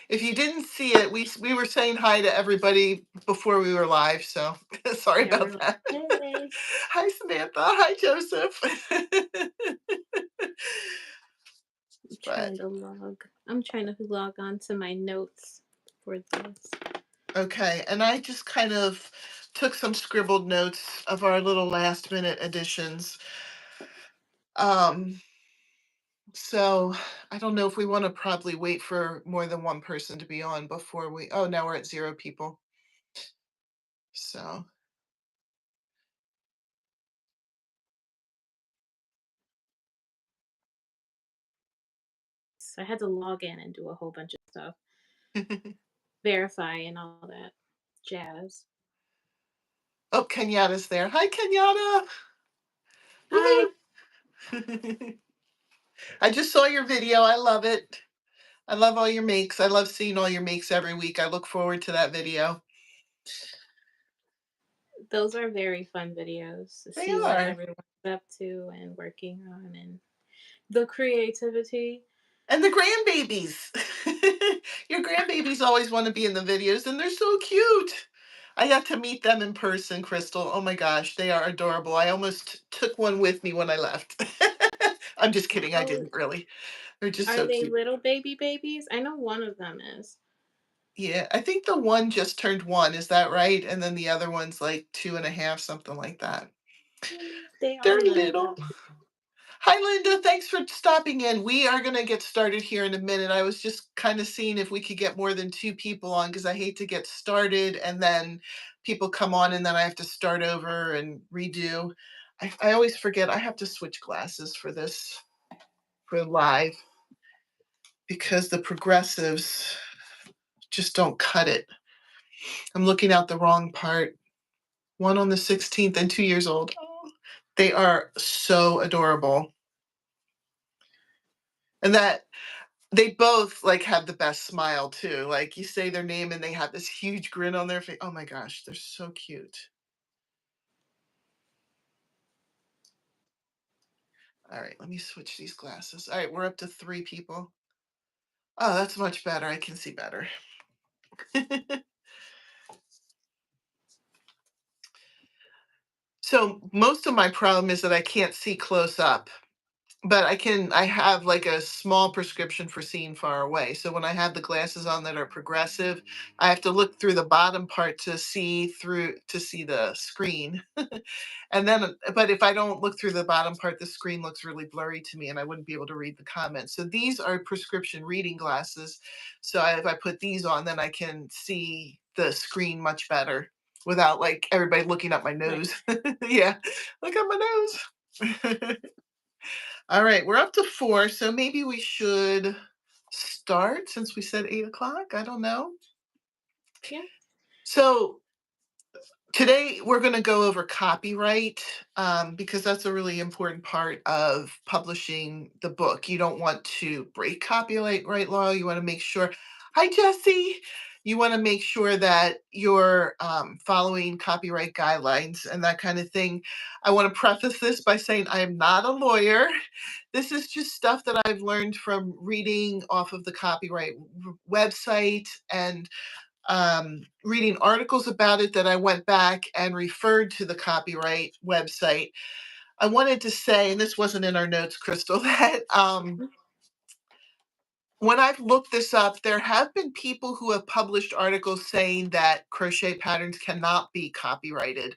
If you didn't see it, we were saying hi to everybody before we were live, so sorry Yeah, about we're like, that. hey. Hi, Samantha. Hi, Joseph. I'm But trying to log. I'm trying to log on to my notes for this. okay, and I just kind of took some scribbled notes of our little last minute additions. Um, so I don't know if we want to probably wait for more than one person to be on before we. Oh, now we're at 0 people. So So I had to log in and do a whole bunch of stuff, verify and all that jazz. oh, Kenyatta's there. Hi, Kenyatta. Hi. Woohoo! I just saw your video. I love it. I love all your makes. I love seeing all your makes every week. I look forward to that video. Those are very fun videos to They see what are. everyone's up to and working on and the creativity. And the grandbabies. Your grandbabies always want to be in the videos, and they're so cute. I got to meet them in person, Crystal. Oh my gosh, they are adorable. I almost took one with me when I left. I'm just kidding. I Oh, didn't really. They're just are so they cute. little babies? I know one of them is. Yeah, I think the one just turned 1. Is that right? And then the other one's like 2.5, something like that. They They're are little. little. Hi, Linda. Thanks for stopping in. We are going to get started here in a minute. I was just kind of seeing if we could get more than 2 people on because I hate to get started and then people come on and then I have to start over and redo. I always forget I have to switch glasses for this, for live, because the progressives just don't cut it. I'm looking out the wrong part. One on the 16th and 2 years old. Oh, they are so adorable. And that they both like have the best smile too. Like you say their name and they have this huge grin on their face. Oh my gosh, they're so cute. All right, let me switch these glasses. All right, we're up to 3 people. Oh, that's much better. I can see better. So most of my problem is that I can't see close up. But I have like a small prescription for seeing far away. So when I have the glasses on that are progressive, I have to look through the bottom part to see the screen. And then, but if I don't look through the bottom part, the screen looks really blurry to me and I wouldn't be able to read the comments. So these are prescription reading glasses. So if I put these on, then I can see the screen much better without like everybody looking at my Right. nose. Yeah, look at my nose. All right, we're up to 4, so maybe we should start since we said 8 o'clock. I don't know. Yeah. So today we're going to go over copyright because that's a really important part of publishing the book. You don't want to break copyright law. You want to make sure. Hi, Jesse. You want to make sure that you're following copyright guidelines and that kind of thing. I want to preface this by saying I am not a lawyer. This is just stuff that I've learned from reading off of the copyright website and reading articles about it that I went back and referred to the copyright website. I wanted to say, and this wasn't in our notes, Crystal, that when I've looked this up, there have been people who have published articles saying that crochet patterns cannot be copyrighted,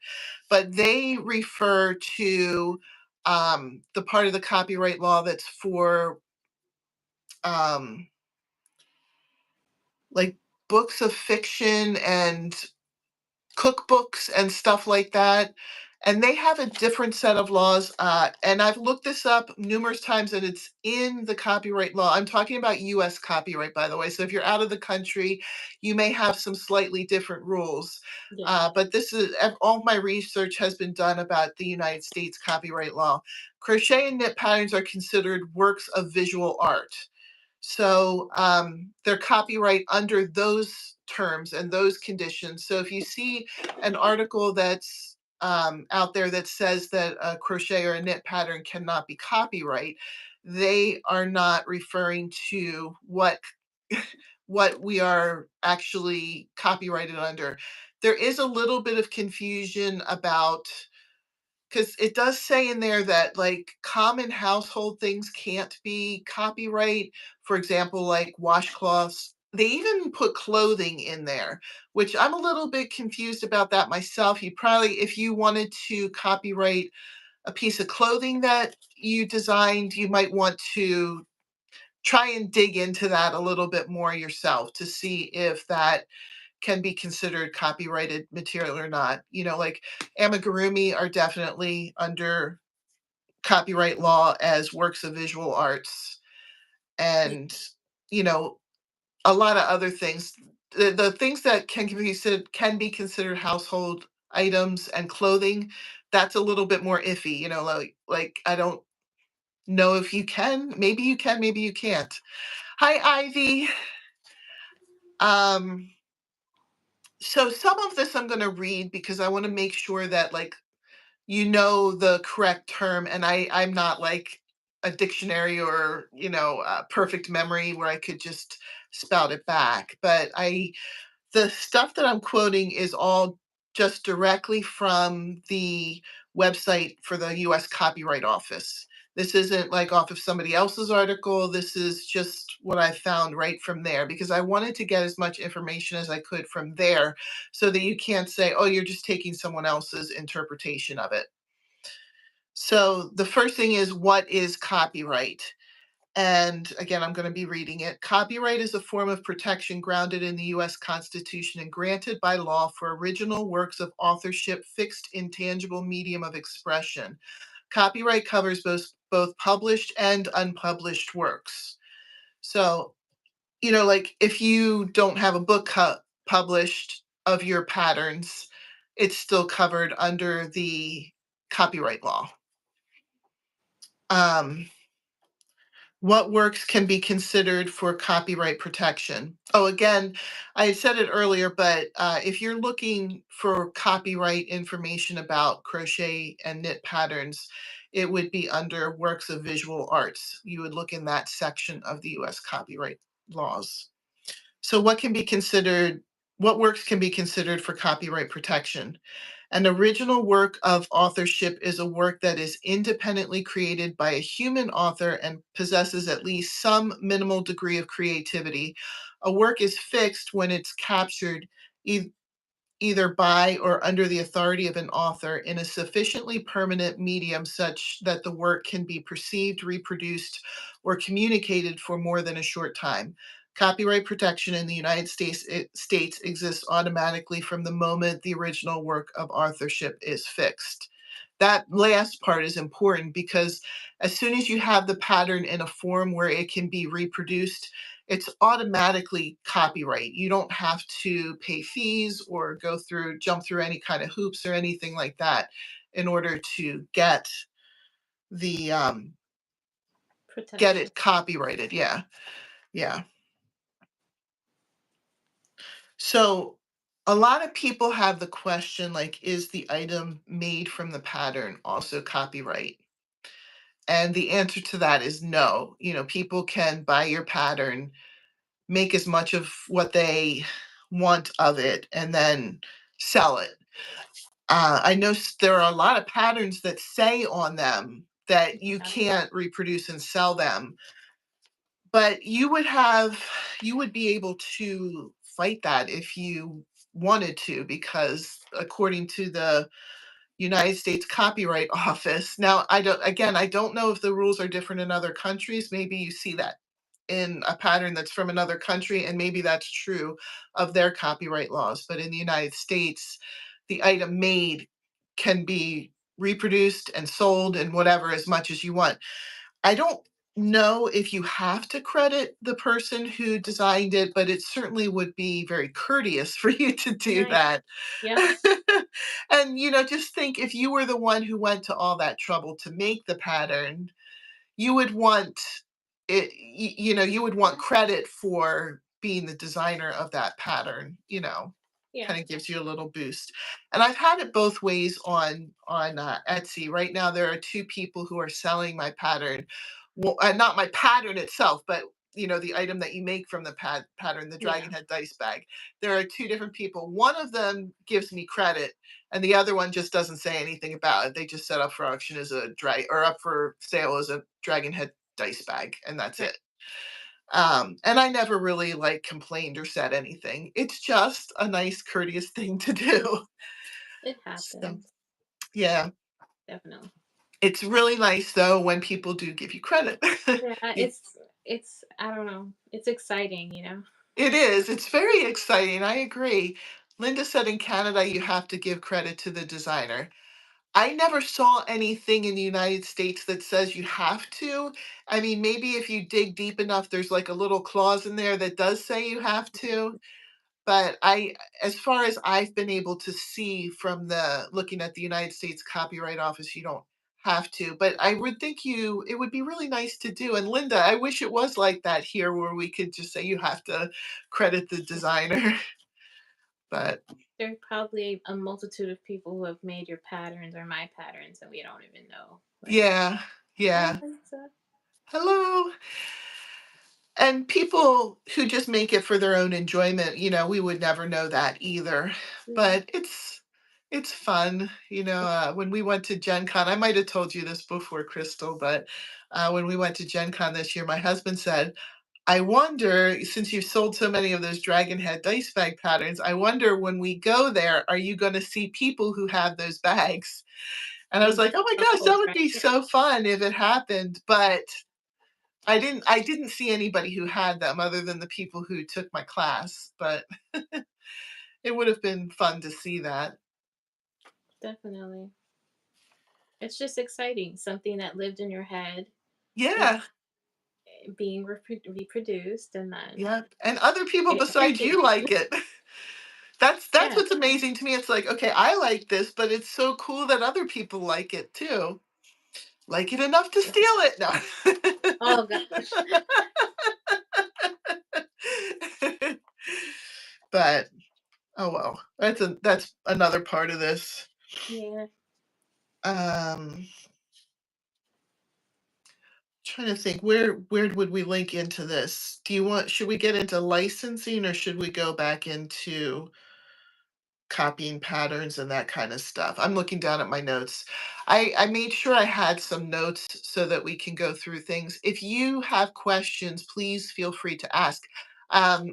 but they refer to the part of the copyright law that's for um, like books of fiction and cookbooks and stuff like that. And they have a different set of laws. And I've looked this up numerous times and it's in the copyright law. I'm talking about US copyright, by the way. So if you're out of the country, you may have some slightly different rules. Yeah. But this is all my research has been done about the United States copyright law. Crochet and knit patterns are considered works of visual art. So they're copyright under those terms and those conditions. So if you see an article that's out there that says that a crochet or a knit pattern cannot be copyright, they are not referring to what what we are actually copyrighted under. There is a little bit of confusion about, because it does say in there that like common household things can't be copyright. For example, like washcloths. They even put clothing in there, which I'm a little bit confused about that myself. You probably, if you wanted to copyright a piece of clothing that you designed, you might want to try and dig into that a little bit more yourself to see if that can be considered copyrighted material or not. Like amigurumi are definitely under copyright law as works of visual arts, Yeah. and you know a lot of other things. The things that can be considered household items and clothing, that's a little bit more iffy. Like I don't know if you can. Maybe you can, maybe you can't. Hi, Ivy. Um, so some of this I'm going to read because I want to make sure that like the correct term, and I'm not like a dictionary or a perfect memory where I could just spout it back. But I the stuff that I'm quoting is all just directly from the website for the US Copyright Office. This isn't like off of somebody else's article. This is just what I found right from there because I wanted to get as much information as I could from there so that you can't say, oh, you're just taking someone else's interpretation of it. So the first thing is, what is copyright? And again, I'm going to be reading it. Copyright is a form of protection grounded in the US Constitution and granted by law for original works of authorship fixed in tangible medium of expression. Copyright covers both published and unpublished works. So, like if you don't have a book published of your patterns, it's still covered under the copyright law. Um, What works can be considered for copyright protection? Oh, again, I said it earlier, but if you're looking for copyright information about crochet and knit patterns, it would be under works of visual arts. You would look in that section of the US copyright laws. So what works can be considered for copyright protection? An original work of authorship is a work that is independently created by a human author and possesses at least some minimal degree of creativity. A work is fixed when it's captured e- either by or under the authority of an author in a sufficiently permanent medium such that the work can be perceived, reproduced, or communicated for more than a short time. Copyright protection in the United States exists automatically from the moment the original work of authorship is fixed. That last part is important because as soon as you have the pattern in a form where it can be reproduced, it's automatically copyright. You don't have to pay fees or jump through any kind of hoops or anything like that in order to the get Protection. it copyrighted. Yeah. Yeah. So a lot of people have the question like, is the item made from the pattern also copyright? And the answer to that is no. People can buy your pattern, make as much of what they want of it, and then sell it. I know there are a lot of patterns that say on them that you Yeah. can't reproduce and sell them, but you would be able to fight that if you wanted to, because according to the United States Copyright Office. Now, I don't know if the rules are different in other countries. Maybe you see that in a pattern that's from another country, and maybe that's true of their copyright laws. But in the United States, the item made can be reproduced and sold and whatever as much as you want. I don't know if you have to credit the person who designed it, but it certainly would be very courteous for you to do Right. that. Yep. And, just think if you were the one who went to all that trouble to make the pattern, you would want you would want credit for being the designer of that pattern. Yeah. Kind of gives you a little boost. And I've had it both ways on Etsy. Right now, there are two people who are selling my pattern. Well, not my pattern itself, but the item that you make from the pattern, the Yeah. dragon head dice bag. There are two different people. One of them gives me credit, and the other one just doesn't say anything about it. They just set up for auction as a or up for sale as a dragon head dice bag, and that's Right. it. And I never really like complained or said anything. It's just a nice, courteous thing to do. It So happens. yeah, Definitely. it's really nice though when people do give you credit. Yeah, You- it's I don't know. It's exciting, you know. it is. It's very exciting. I agree. Linda said in Canada you have to give credit to the designer. I never saw anything in the United States that says you have to. I mean, maybe if you dig deep enough, there's like a little clause in there that does say you have to. But as far as I've been able to see from the looking at the United States Copyright Office, you don't have to. But I would think it would be really nice to do. And Linda, I wish it was like that here where we could just say you have to credit the designer. But There's probably a multitude of people who have made your patterns or my patterns and we don't even know. Like, yeah, hi, yeah. Lisa. Hello. And people who just make it for their own enjoyment, we would never know that either. Yeah. But it's fun, when we went to Gen Con, I might have told you this before, Crystal, but when we went to Gen Con this year, my husband said, I wonder, since you've sold so many of those dragon head dice bag patterns, I wonder when we go there, are you going to see people who have those bags? And I was And like, just oh my the gosh, whole that would be track. so fun if it happened. But I didn't see anybody who had them other than the people who took my class, but it would have been fun to see that. Definitely. It's just exciting. Something that lived in your head is Yeah, being reproduced and then yeah, and other people getting besides appreciated. you like it. That's Yeah. what's amazing to me. It's like, okay, I like this, but it's so cool that other people like it too. Like it enough to steal it. No. Oh gosh. But oh well, that's another part of this. Yeah. Um Trying to think where would we link into this? Should we get into licensing or should we go back into copying patterns and that kind of stuff? I'm looking down at my notes. I made sure I had some notes so that we can go through things. If you have questions, please feel free to ask.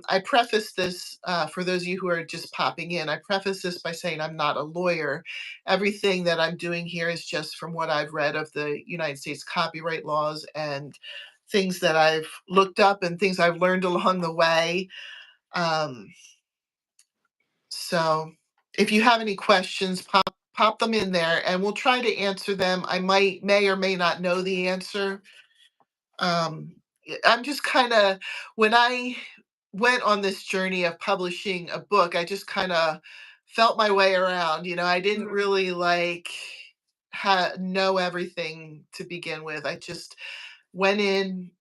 I preface this for those of you who are just popping in. I preface this by saying I'm not a lawyer. Everything that I'm doing here is just from what I've read of the United States copyright laws and things that I've looked up and things I've learned along the way. Um, so if you have any questions, pop them in there and we'll try to answer them. I may or may not know the answer. I'm just kind of when I went on this journey of publishing a book, I just kind of felt my way around. I didn't Mhm. really like know everything to begin with. I just went in,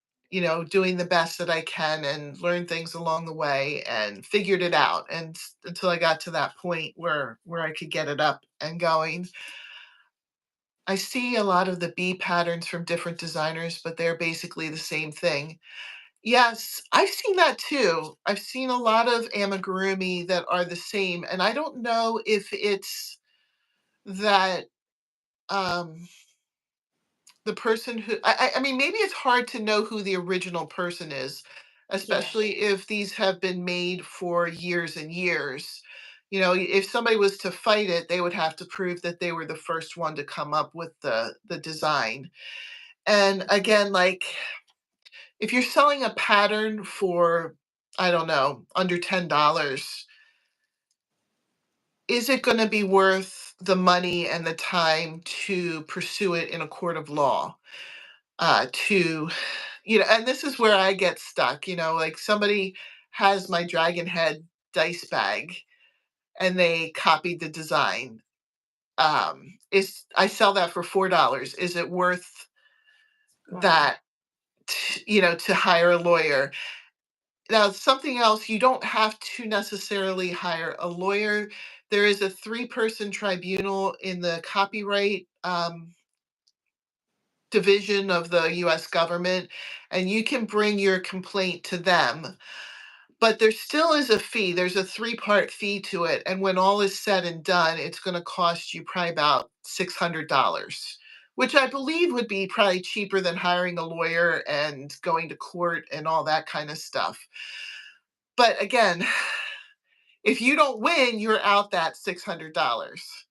doing the best that I can and learned things along the way and figured it out. And until I got to that point where I could get it up and going. I see a lot of the B patterns from different designers, but they're basically the same thing. Yes, I've seen that too. I've seen a lot of amigurumi that are the same, and I don't know if it's that um the person who I mean, maybe it's hard to know who the original person is, Yeah. especially if these have been made for years and years. If somebody was to fight it, they would have to prove that they were the first one to come up with the design. And again, like if you're selling a pattern for, I don't know, under $10, is it going to be worth the money and the time to pursue it in a court of law? And this is where I get stuck, like somebody has my dragon head dice bag and they copied the design. Is I sell that for $4. Is it worth Wow. that, to hire a lawyer? Now, something else, you don't have to necessarily hire a lawyer. There is a three-person tribunal in the copyright division of the US government, and you can bring your complaint to them. But there still is a fee. There's a three-part fee to it, and when all is said and done, it's gonna cost you probably about $600, which I believe would be probably cheaper than hiring a lawyer and going to court and all that kinda stuff. But again, if you don't win, you're out that $600.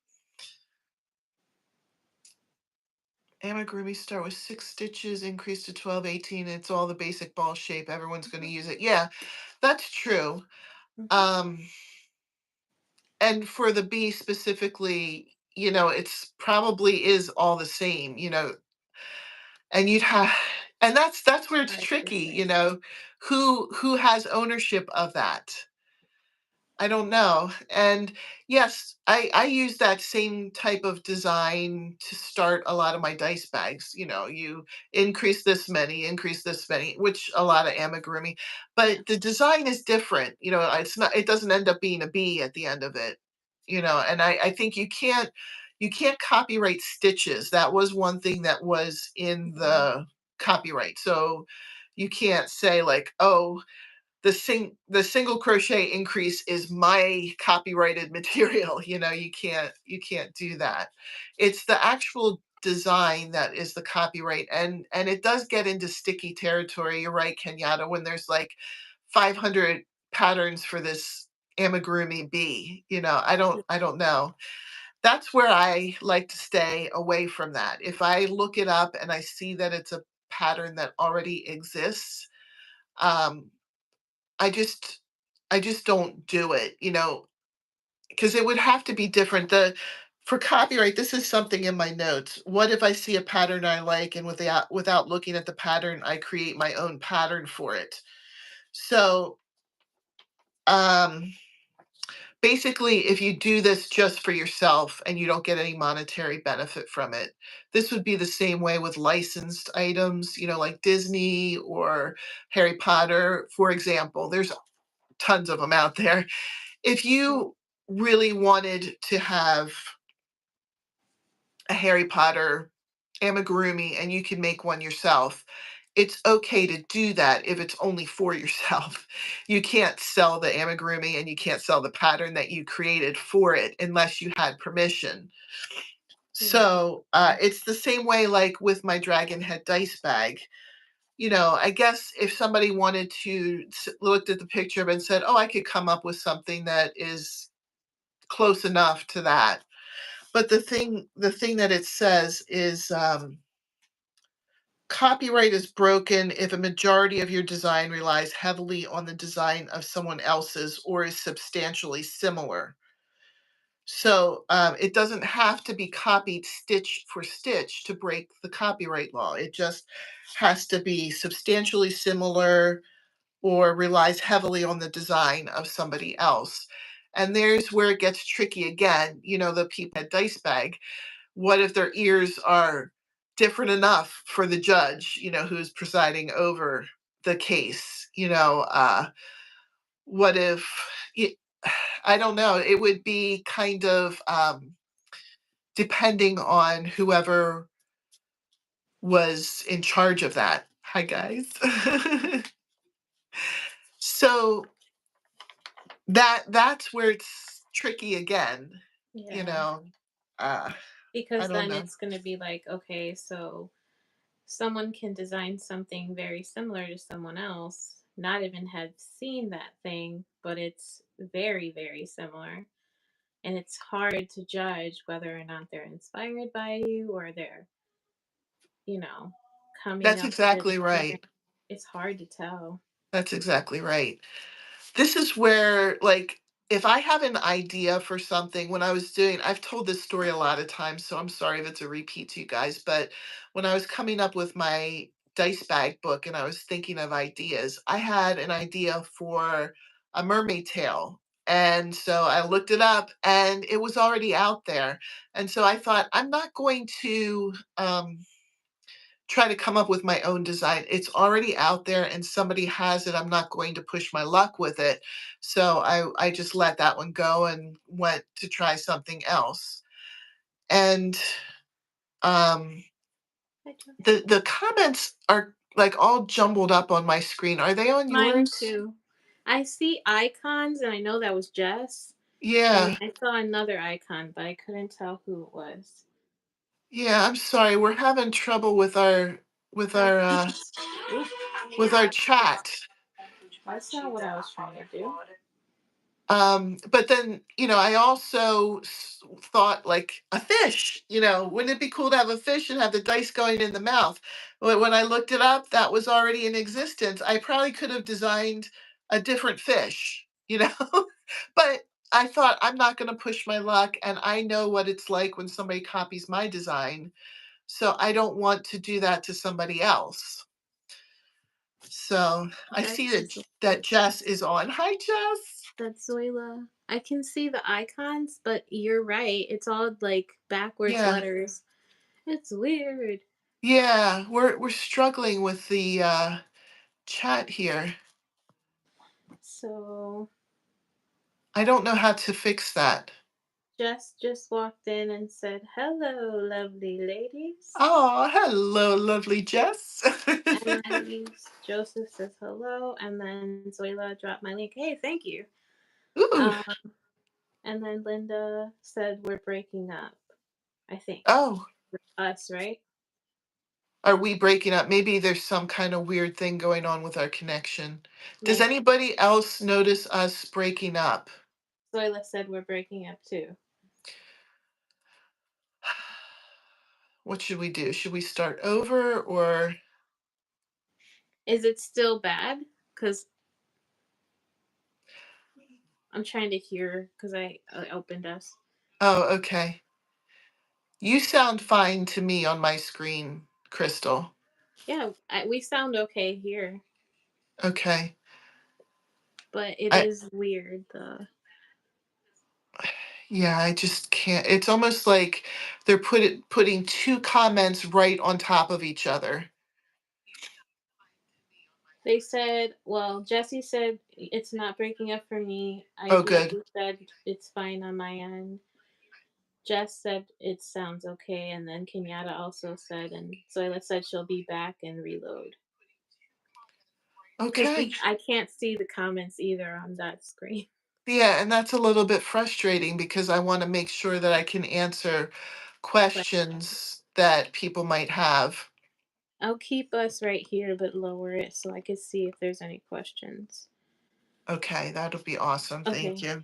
Amigurumi start with 6 stitches, increase to 12, 18. It's all the basic ball shape. Everyone's gonna use it. Yeah, that's true. Mhm. Um, and for the bee specifically, it's probably is all the same, and you'd have and that's where it's Hard to tricky, say. who has ownership of that? I don't know. And yes, I use that same type of design to start a lot of my dice bags. You increase this many, which a lot of amigurumi, Yeah. but the design is different. It doesn't end up being a bee at the end of it. And I think you can't copyright stitches. That was one thing that was in Mhm. the copyright. So you can't say like, oh, the single crochet increase is my copyrighted material. You can't do that. It's the actual design that is the copyright, and it does get into sticky territory. You're right, Kenyatta, when there's like 500 patterns for this amigurumi bee. I don't know. That's where I like to stay away from that. If I look it up and I see that it's a pattern that already exists, um, I just don't do it, because it would have to be different. For copyright, this is something in my notes. What if I see a pattern I like, and without looking at the pattern, I create my own pattern for it? So, um, basically, if you do this just for yourself and you don't get any monetary benefit from it, this would be the same way with licensed items, like Disney or Harry Potter, for example. There's tons of them out there. If Yeah. you really wanted to have a Harry Potter amigurumi and you can make one yourself, it's okay to do that if it's only for yourself. You can't sell the amigurumi and you can't sell the pattern that you created for it unless you had permission. Yeah. So it's the same way like with my dragon head dice bag. I guess if somebody wanted to looked at the picture and said, "Oh, I could come up with something that is close enough to that." But the thing that it says is, copyright is broken if a majority of your design relies heavily on the design of someone else's or is substantially similar. So it doesn't have to be copied stitch for stitch to break the copyright law. It just has to be substantially similar or relies heavily on the design of somebody else. And there's where it gets tricky again. The peep dice bag. What if their ears are different enough for the judge, who's presiding over the case? What if y- I don't know, it would be kind of depending on whoever was in charge of that. Hi guys. So that's where it's tricky again, you Yeah. know. Uh I Because don't then know. it's going to be like, okay, so someone can design something very similar to someone else, not even have seen that thing, but it's very, very similar. And it's hard to judge whether or not they're inspired by you or they're, you know, coming That's up with a exactly design. right. It's hard to tell. That's exactly right. This is where, like, if I have an idea for something, when I've told this story a lot of times, so I'm sorry if it's a repeat to you guys, but when I was coming up with my dice bag book and I was thinking of ideas, I had an idea for a mermaid tail. And so I looked it up and it was already out there. And so I thought, I'm not going to try to come up with my own design. It's already out there and somebody has it. I'm not going to push my luck with it. So I just let that one go and went to try something else. And um Hi, Joe. The comments are like all jumbled up on my screen. Are they on Mine yours? too. I see icons, and I know that was Jess, and Yeah. I saw another icon, but I couldn't tell who it was. Yeah, I'm sorry. We're having trouble with That's our Oop, with our chat. that's not what I was trying to do. But then, I also thought like a fish, wouldn't it be cool to have a fish and have the dice going in the mouth? When I looked it up, that was already in existence. I probably could have designed a different fish, but I thought I'm not going to push my luck. And I know what it's like when somebody copies my design. So I don't want to do that to somebody else. So I Jess see is that Jess is on. Hi, Jess. That's Zoila. I can see the icons, but you're right. It's all like backwards Yeah. letters. It's weird. Yeah, we're struggling with the chat here. So I don't know how to fix that. Jess just walked in and said, "Hello, lovely ladies." Oh, hello, lovely Jess. And then Joseph says hello, and then Zoila dropped my link. Hey, thank you. Ooh. Um, and then Linda said we're breaking up. I think Oh, us, right? are we breaking up? Maybe there's some kind of weird thing going on with our connection. Does Maybe. anybody else notice us breaking up? Zoila said we're breaking up too. What should we do? Should we start over or Is it still bad? Because I'm trying to hear because I opened us. Oh, okay. You sound fine to me on my screen, Crystal. Yeah, we sound okay here, Okay. but it I is weird. The Yeah, I just can't. It's almost like they're putting two comments right on top of each other. They said, well, Jesse said it's not breaking up for me. Oh, Idea good. said it's fine on my end. Jess said it sounds okay, and then Kenyatta also said, and Zoila said she'll be back and reload. Because Okay. I can't see the comments either on that screen. Yeah, and that's a little bit frustrating because I want to make sure that I can answer But questions that people might have. I'll keep us right here, but lower it so I can see if there's any questions. Okay, that'll be awesome. Thank Okay. you.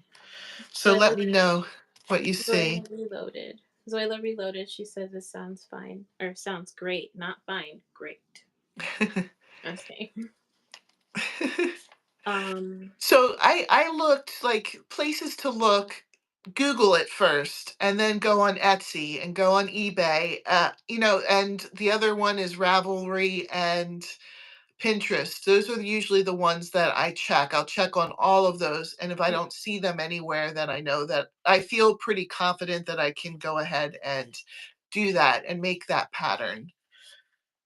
So let Zoila, me know what you see. Zoila reloaded. Zoila reloaded. She says it sounds fine. Or sounds great. Not fine. Great. Okay. Um, So I looked like places to look, Google it first, and then go on Etsy and go on eBay. And the other one is Ravelry and Pinterest. Those are usually the ones that I check. I'll check on all of those, and if I don't see them anywhere, then I know that I feel pretty confident that I can go ahead and do that and make that pattern.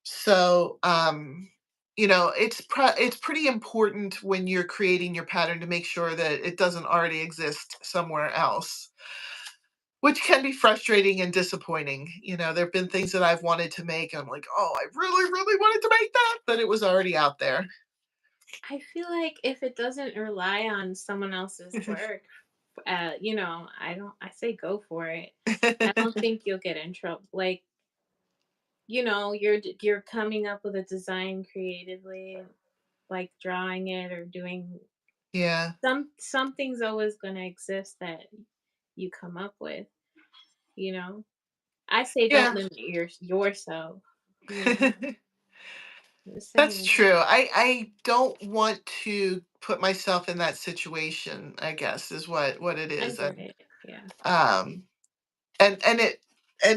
So, it's pretty important when you're creating your pattern to make sure that it doesn't already exist somewhere else, which can be frustrating and disappointing. There have been things that I've wanted to make. I'm like, oh, I really, really wanted to make that, but it was already out there. I feel like if it doesn't rely on someone else's work, I say go for it. I don't think you'll get in trouble. Like, you're coming up with a design creatively, like drawing it or doing Yeah. something's always going to exist that you come up with, you know. I say don't Yeah. limit yourself, you know. I'm just That's saying. true. I don't want to put myself in that situation, I guess, is what it I is. get And it. Yeah. um and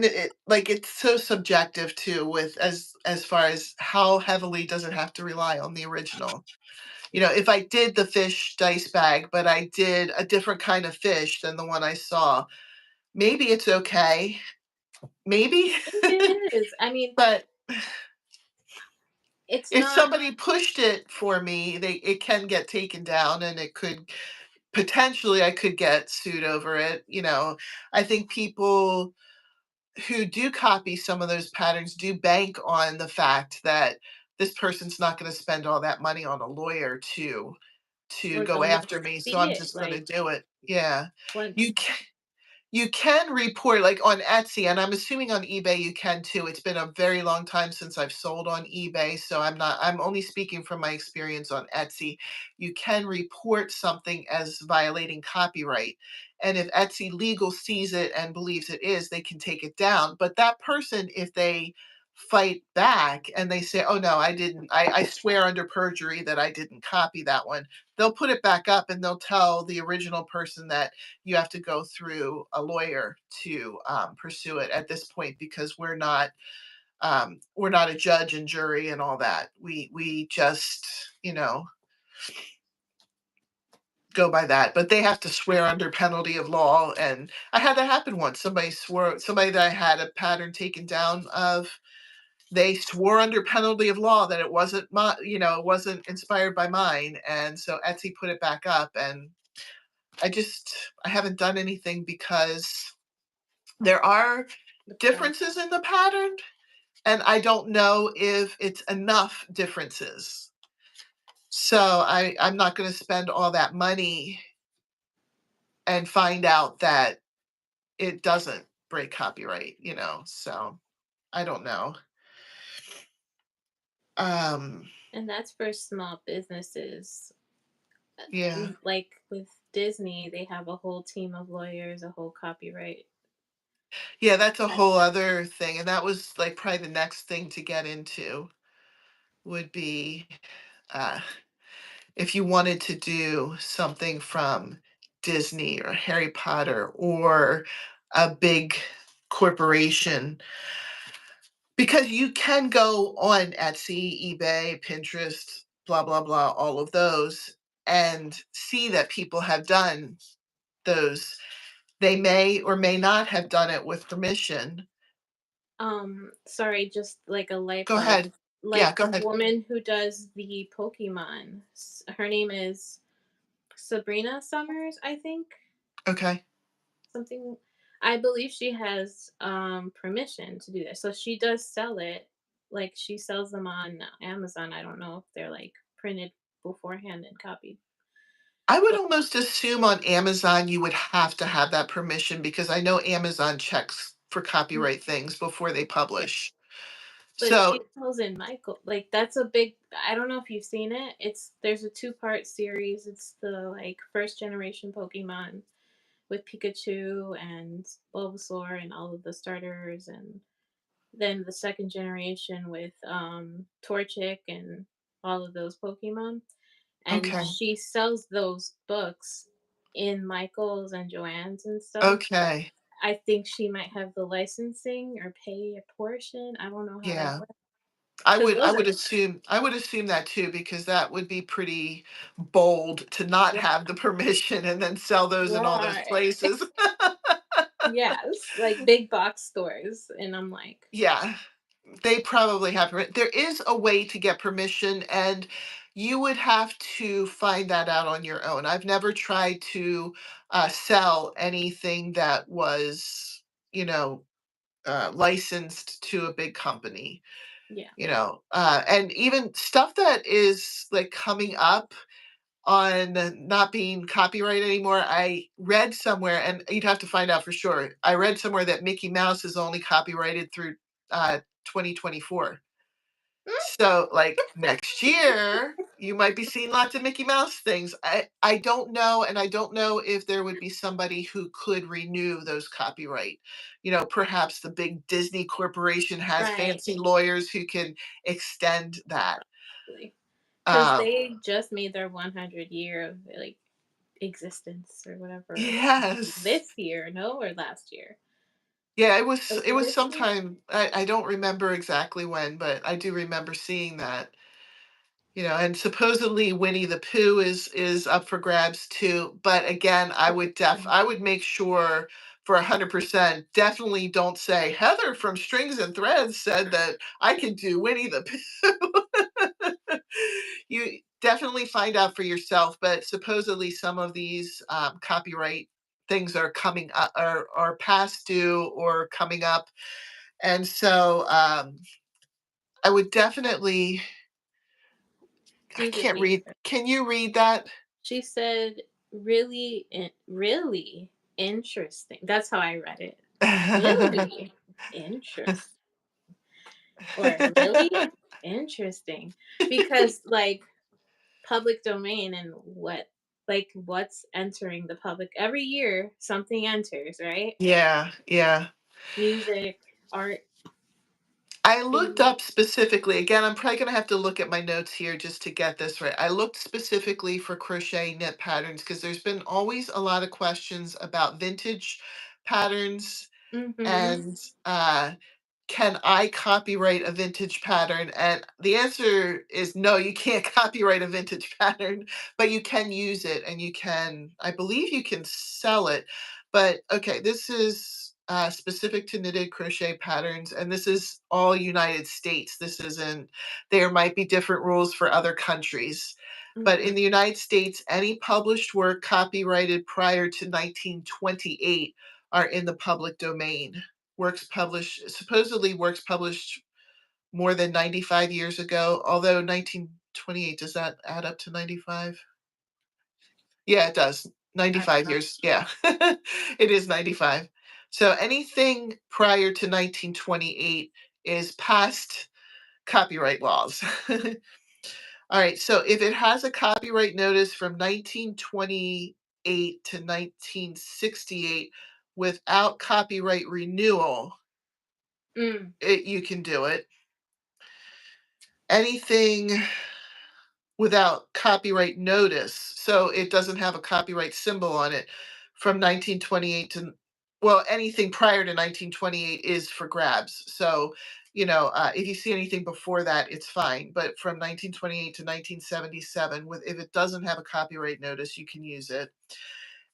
it like it's so subjective too, with as far as how heavily does it have to rely on the original. If I did the fish dice bag but I did a different kind of fish than the one I saw, maybe it's okay, maybe. Maybe it is. I mean, But it's if not. somebody pushed it for me, it can get taken down, and it could potentially I could get sued over it. I think people who do copy some of those patterns do bank on the fact that this person's not going to spend all that money on a lawyer to Or go don't after even me, so see I'm it. just going to Like, do it. Yeah. what? You you can report, like, on Etsy, and I'm assuming on eBay you can too. It's been a very long time since I've sold on eBay, so I'm only speaking from my experience on Etsy. You can report something as violating copyright. And if Etsy legal sees it and believes it is, they can take it down. But that person, if they fight back and they say, "Oh no, I didn't. I swear under perjury that I didn't copy that one," they'll put it back up and they'll tell the original person that you have to go through a lawyer to pursue it at this point, because we're not a judge and jury and all that. We just, you know, go by that. But they have to swear under penalty of law. And I had that happen once. Somebody that I had a pattern taken down of, they swore under penalty of law that it wasn't it wasn't inspired by mine. And so Etsy put it back up, and I just I haven't done anything because there are The price. differences in the pattern, and I don't know if it's enough differences. So I'm not going to spend all that money and find out that it doesn't break copyright. So I don't know. Um And that's for small businesses. yeah. And like with Disney, they have a whole team of lawyers, a whole copyright. Yeah, that's a And whole other thing, and that was like probably the next thing to get into would be uh if you wanted to do something from Disney or Harry Potter or a big corporation, because you can go on Etsy, eBay, Pinterest, blah, blah, blah, all of those, and see that people have done those. They may or may not have done it with permission. sorry, just like a light Go bulb. ahead. Yeah, Like go the ahead. woman who does the Pokemon, her name is Sabrina Summers, I think. Okay. Something, I believe she has permission to do this. So she does sell it. Like she sells them on Amazon. I don't know if they're like printed beforehand and copied. I would But almost assume on Amazon you would have to have that permission, because I know Amazon checks for copyright things before they yeah. publish. But she So, sells in Michael. Like that's a big, I don't know if you've seen it. There's a two-part series. It's the like first generation Pokemon with Pikachu and Bulbasaur and all of the starters, and then the second generation with Torchic and all of those Pokemon. And okay. she sells those books in Michael's and Joanne's and stuff. Okay. I think she might have the licensing or pay a portion. I don't know how that Yeah. works. I Because would I those would are assume I would assume that too, because that would be pretty bold to not have the permission and then sell those in all those right. places. Yes, like big box stores. And I'm like, Yeah. They probably have there is a way to get permission, and you would have to find that out on your own. I've never tried to sell anything that was, you know, licensed to a big company. yeah. And even stuff that is like coming up on not being copyright anymore. I read somewhere, and you'd have to find out for sure. I read somewhere that Mickey Mouse is only copyrighted through 2024. So, like, next year, you might be seeing lots of Mickey Mouse things. I don't know, and I don't know if there would be somebody who could renew those copyright. Perhaps the big Disney corporation has Right. fancy lawyers who can extend that. Because Um, they just made their 100 year of like existence or whatever yes. this year, no, or last year. Yeah, it was This year? sometime. I don't remember exactly when, but I do remember seeing that. And supposedly Winnie the Pooh is up for grabs too. But again, I would make sure for 100%, definitely don't say Heather from Strings and Threads said that I can do Winnie the Pooh. You definitely find out for yourself, but supposedly some of these copyright things are coming up or past due or coming up. And so I would definitely, I Do the can't read. research. Can you read that? She said, really, really interesting. That's how I read it. Really interesting. Or really interesting. Because, like, public domain and what's entering the public every year, something enters, right? Yeah, yeah. Music, art, I looked food. up specifically, again, I'm probably gonna have to look at my notes here just to get this right. I looked specifically for crochet knit patterns because there's been always a lot of questions about vintage patterns Mhm. and can I copyright a vintage pattern? And the answer is no, you can't copyright a vintage pattern, but you can use it and you can, I believe you can sell it. But okay, this is specific to knitted crochet patterns, and this is all United States. This isn't, there might be different rules for other countries. But Mhm. in the United States, any published work copyrighted prior to 1928 are in the public domain. Works published, supposedly works published more than 95 years ago, although 1928, does that add up to 95? Yeah, it does. I don't 95 know. years. Yeah. It is 95. So anything prior to 1928 is past copyright laws. All right, so if it has a copyright notice from 1928 to 1968 without copyright renewal, Mm. you can do it. Anything without copyright notice, so it doesn't have a copyright symbol on it, from 1928 to, well, anything prior to 1928 is for grabs. So, if you see anything before that, it's fine. But from 1928 to 1977, with if it doesn't have a copyright notice, you can use it.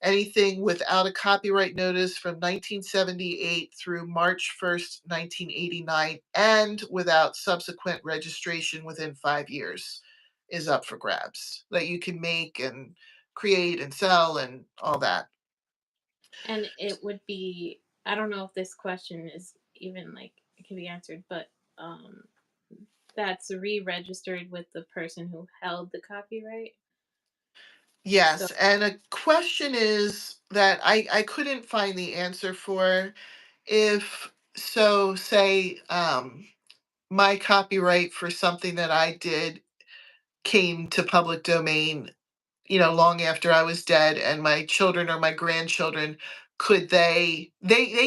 Anything without a copyright notice from 1978 through March 1st, 1989, and without subsequent registration within 5 years is up for grabs that you can make and create and sell and all that. And it would be, I don't know if this question is even like it can be answered, but um that's re-registered with the person who held the copyright. So, Yes, and a question is that I couldn't find the answer for, if so, say my copyright for something that I did came to public domain, long after I was dead, and my children or my grandchildren, could they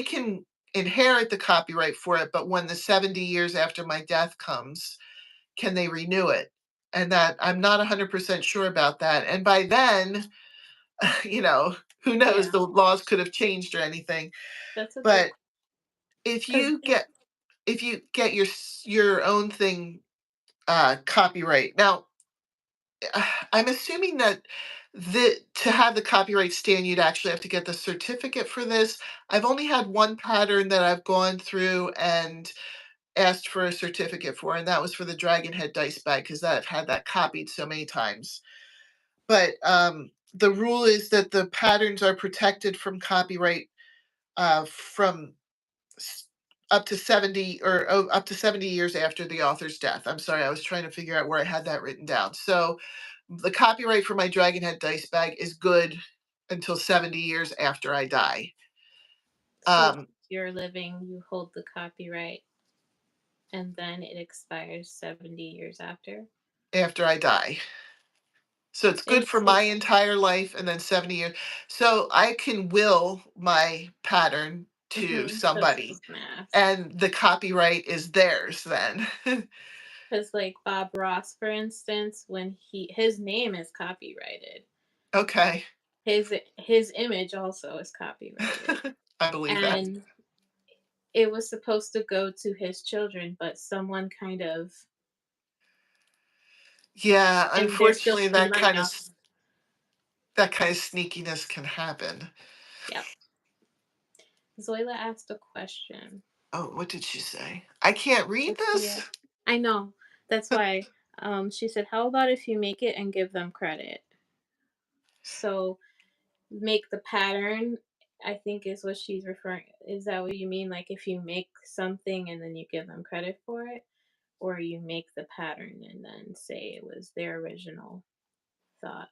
can inherit the copyright for it, but when the 70 years after my death comes, can they renew it? And that I'm not 100% sure about that. And by then, you know, who knows, yeah, the laws could have changed or anything. that's a good But if because you get if you get your own thing copyright. Now, I'm assuming that to have the copyright stand, you'd actually have to get the certificate for this. I've only had one pattern that I've gone through and asked for a certificate for, and that was for the Dragon Head dice bag because I've had that copied so many times. But the rule is that the patterns are protected from copyright from s- up to 70 or up to 70 years after the author's death. I'm sorry, I was trying to figure out where I had that written down. So the copyright for my Dragon Head dice bag is good until 70 years after I die. so Um, you're living, you hold the copyright, and then it expires 70 years after. After I die. So it's good for It's my entire life and then 70 years. So I can will my pattern to that's what I somebody was gonna ask. and the copyright is theirs then. Because like Bob Ross, for instance, when his name is copyrighted, Okay. his image also is copyrighted, I believe that. and it was supposed to go to his children, but someone kind of, Yeah, and they're still unfortunately making money off. that kind of sneakiness can happen. Yep. Zoila asked a question. Oh, what did she say? I can't read Let's see this? it. I know. That's why. She said, "How about if you make it and give them credit?" So make the pattern I think is what she's referring. Is that what you mean? Like if you make something and then you give them credit for it, or you make the pattern and then say it was their original thought.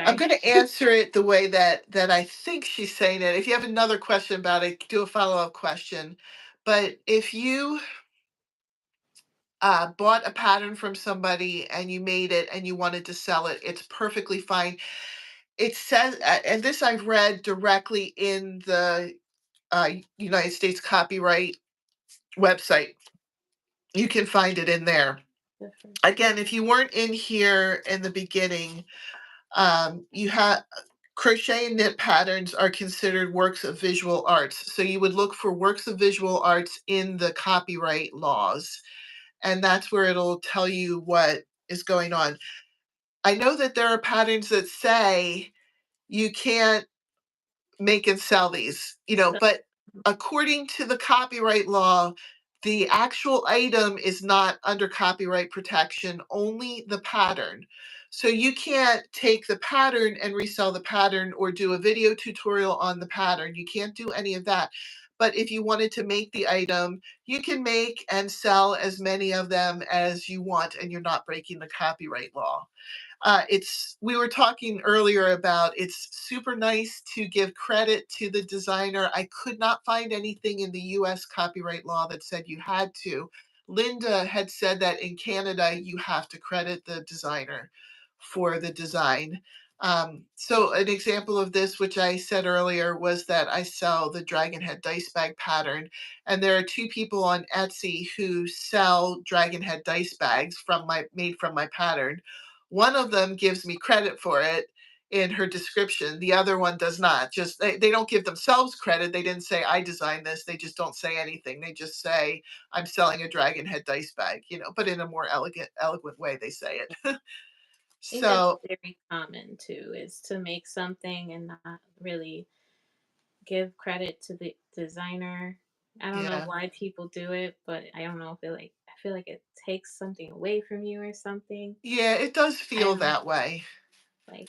I'm Sorry. going to answer it the way that I think she's saying it. If you have another question about it, do a follow-up question. But if you bought a pattern from somebody and you made it and you wanted to sell it, it's perfectly fine. It says, and this I've read directly in the United States copyright website. You can find it in there. Different. Again, if you weren't in here in the beginning, you have crochet and knit patterns are considered works of visual arts. So you would look for works of visual arts in the copyright laws, and that's where it'll tell you what is going on. I know that there are patterns that say you can't make and sell these, So but according to the copyright law, the actual item is not under copyright protection, only the pattern. So you can't take the pattern and resell the pattern or do a video tutorial on the pattern. You can't do any of that. But if you wanted to make the item, you can make and sell as many of them as you want, and you're not breaking the copyright law. It's we were talking earlier about it's super nice to give credit to the designer. I could not find anything in the US copyright law that said you had to. Linda had said that in Canada you have to credit the designer for the design. So an example of this, which I said earlier, was that I sell the dragon head dice bag pattern, and there are two people on Etsy who sell dragon head dice bags from my made from my pattern. One of them gives me credit for it in her description. The other one does not. Just they don't give themselves credit. They didn't say I designed this. They just don't say anything. They just say I'm selling a dragon head dice bag, but in a more eloquent way they say it. I think that's So very common too, is to make something and not really give credit to the designer. I don't know yeah. why people do it, but I don't know if I feel like it takes something away from you or something. Yeah, it does I feel don't that way. like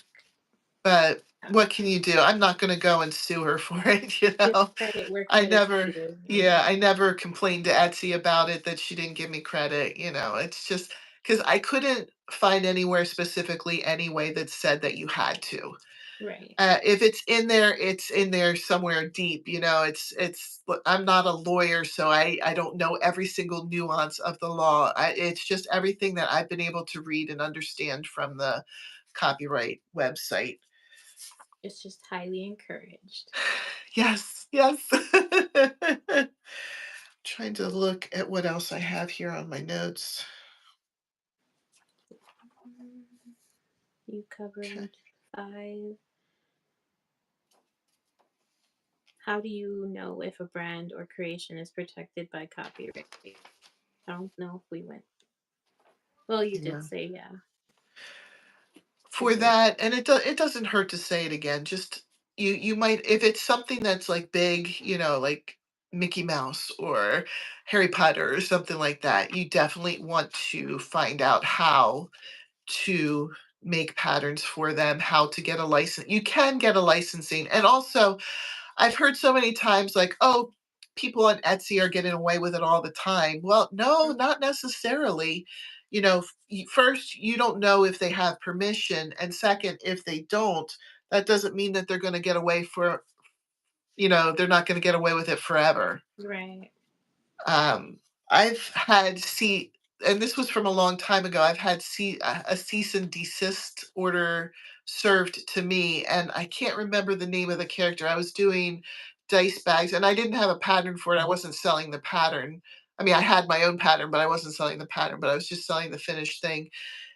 But I don't what know. can you do? I'm not gonna go and sue her for it, you Give know? credit where I credit's never due, and yeah, I never complained to Etsy about it that she didn't give me credit, it's just because I couldn't find anywhere specifically anyway that said that you had to. right. If it's in there somewhere deep, I'm not a lawyer, so I don't know every single nuance of the law. It's just everything that I've been able to read and understand from the copyright website. It's just highly encouraged. Yes, yes. Trying to look at what else I have here on my notes. Mm, You Okay. covered 5. How do you know if a brand or creation is protected by copyright? I don't know if we went. Well, you did Yeah. say yeah. For Is it that, and it doesn't hurt to say it again. Just you might, if it's something that's like big, like Mickey Mouse or Harry Potter or something like that, you definitely want to find out how to make patterns for them, how to get a license. You can get a licensing. And also, I've heard so many times like, "Oh, people on Etsy are getting away with it all the time." Well, no, not necessarily. First, you don't know if they have permission, and second, if they don't, that doesn't mean that they're not going to get away with it forever. right? Um, I've had see, and this was from a long time ago. I've had a cease and desist order served to me, and I can't remember the name of the character. I was doing dice bags, and I didn't have a pattern for it. I wasn't selling the pattern. I mean, I had my own pattern, but I wasn't selling the pattern. But I was just selling the finished thing.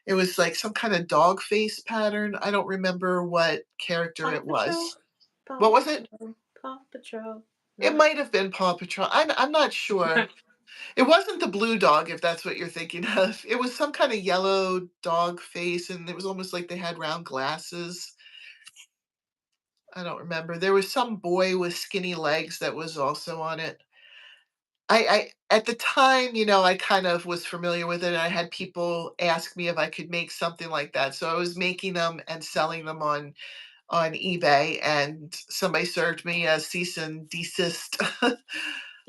It was like some kind of dog face pattern. I don't remember what character Paw it Patrol. was. Paw What was it? Patrol. Paw Patrol. It No. might have been Paw Patrol. I'm not sure. It wasn't the blue dog, if that's what you're thinking of. It was some kind of yellow dog face, and it was almost like they had round glasses. I don't remember. There was some boy with skinny legs that was also on it. at the time, I kind of was familiar with it, and I had people ask me if I could make something like that. So I was making them and selling them on eBay, and somebody served me a cease and desist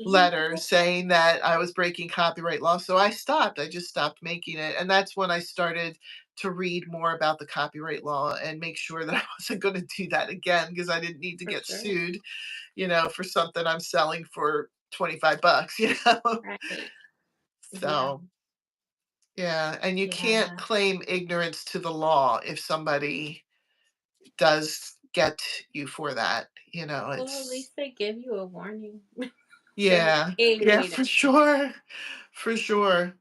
letter Ew. saying that I was breaking copyright law. So I stopped. I just stopped making it, and that's when I started to read more about the copyright law and make sure that I wasn't going to do that again because I didn't need to For get sure. sued, for something I'm selling for 25 bucks. Right. Yeah. So, yeah, and you can't Yeah. claim ignorance to the law if somebody does get you for that. Well, at It's least they give you a warning. They're like, yeah, hey, yeah, wait a for minute. sure. For sure.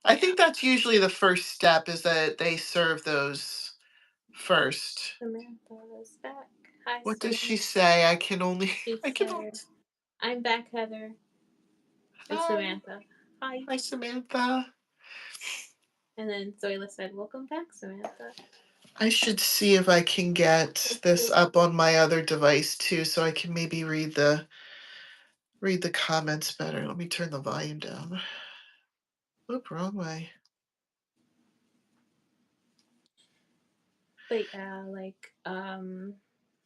I Yeah. think that's usually the first step is that they serve those first. Samantha is back. Hi, What does she Samantha. say? I can only She I can only said, I'm back, Heather. It's Hi. Samantha. Hi. Hi, Samantha. And then Zoila said, welcome back, Samantha. I should see if I can get this Hopefully. up on my other device too, so I can maybe read the comments better. Let me turn the volume down. Oop, wrong way. But yeah, like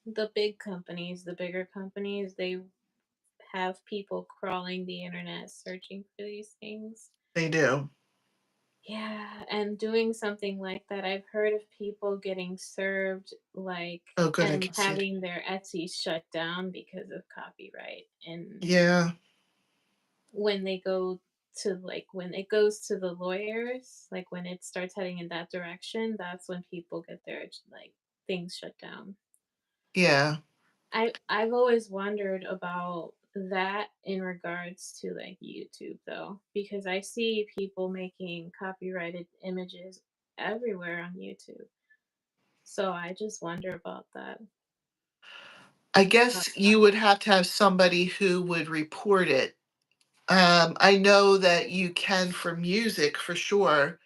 the big companies, the bigger companies, they have people crawling the internet searching for these things. They do. Yeah, and doing something like that, I've heard of people getting served, like, Oh, good, I and can see it. having their Etsy shut down because of copyright. And Yeah, when they go to, like, when it goes to the lawyers, like, when it starts heading in that direction, that's when people get their, like, things shut down. yeah. I've always wondered about that in regards to like YouTube though, because I see people making copyrighted images everywhere on YouTube. So I just wonder about that. I About guess you would have to have somebody who would report it. I know that you can for music for sure.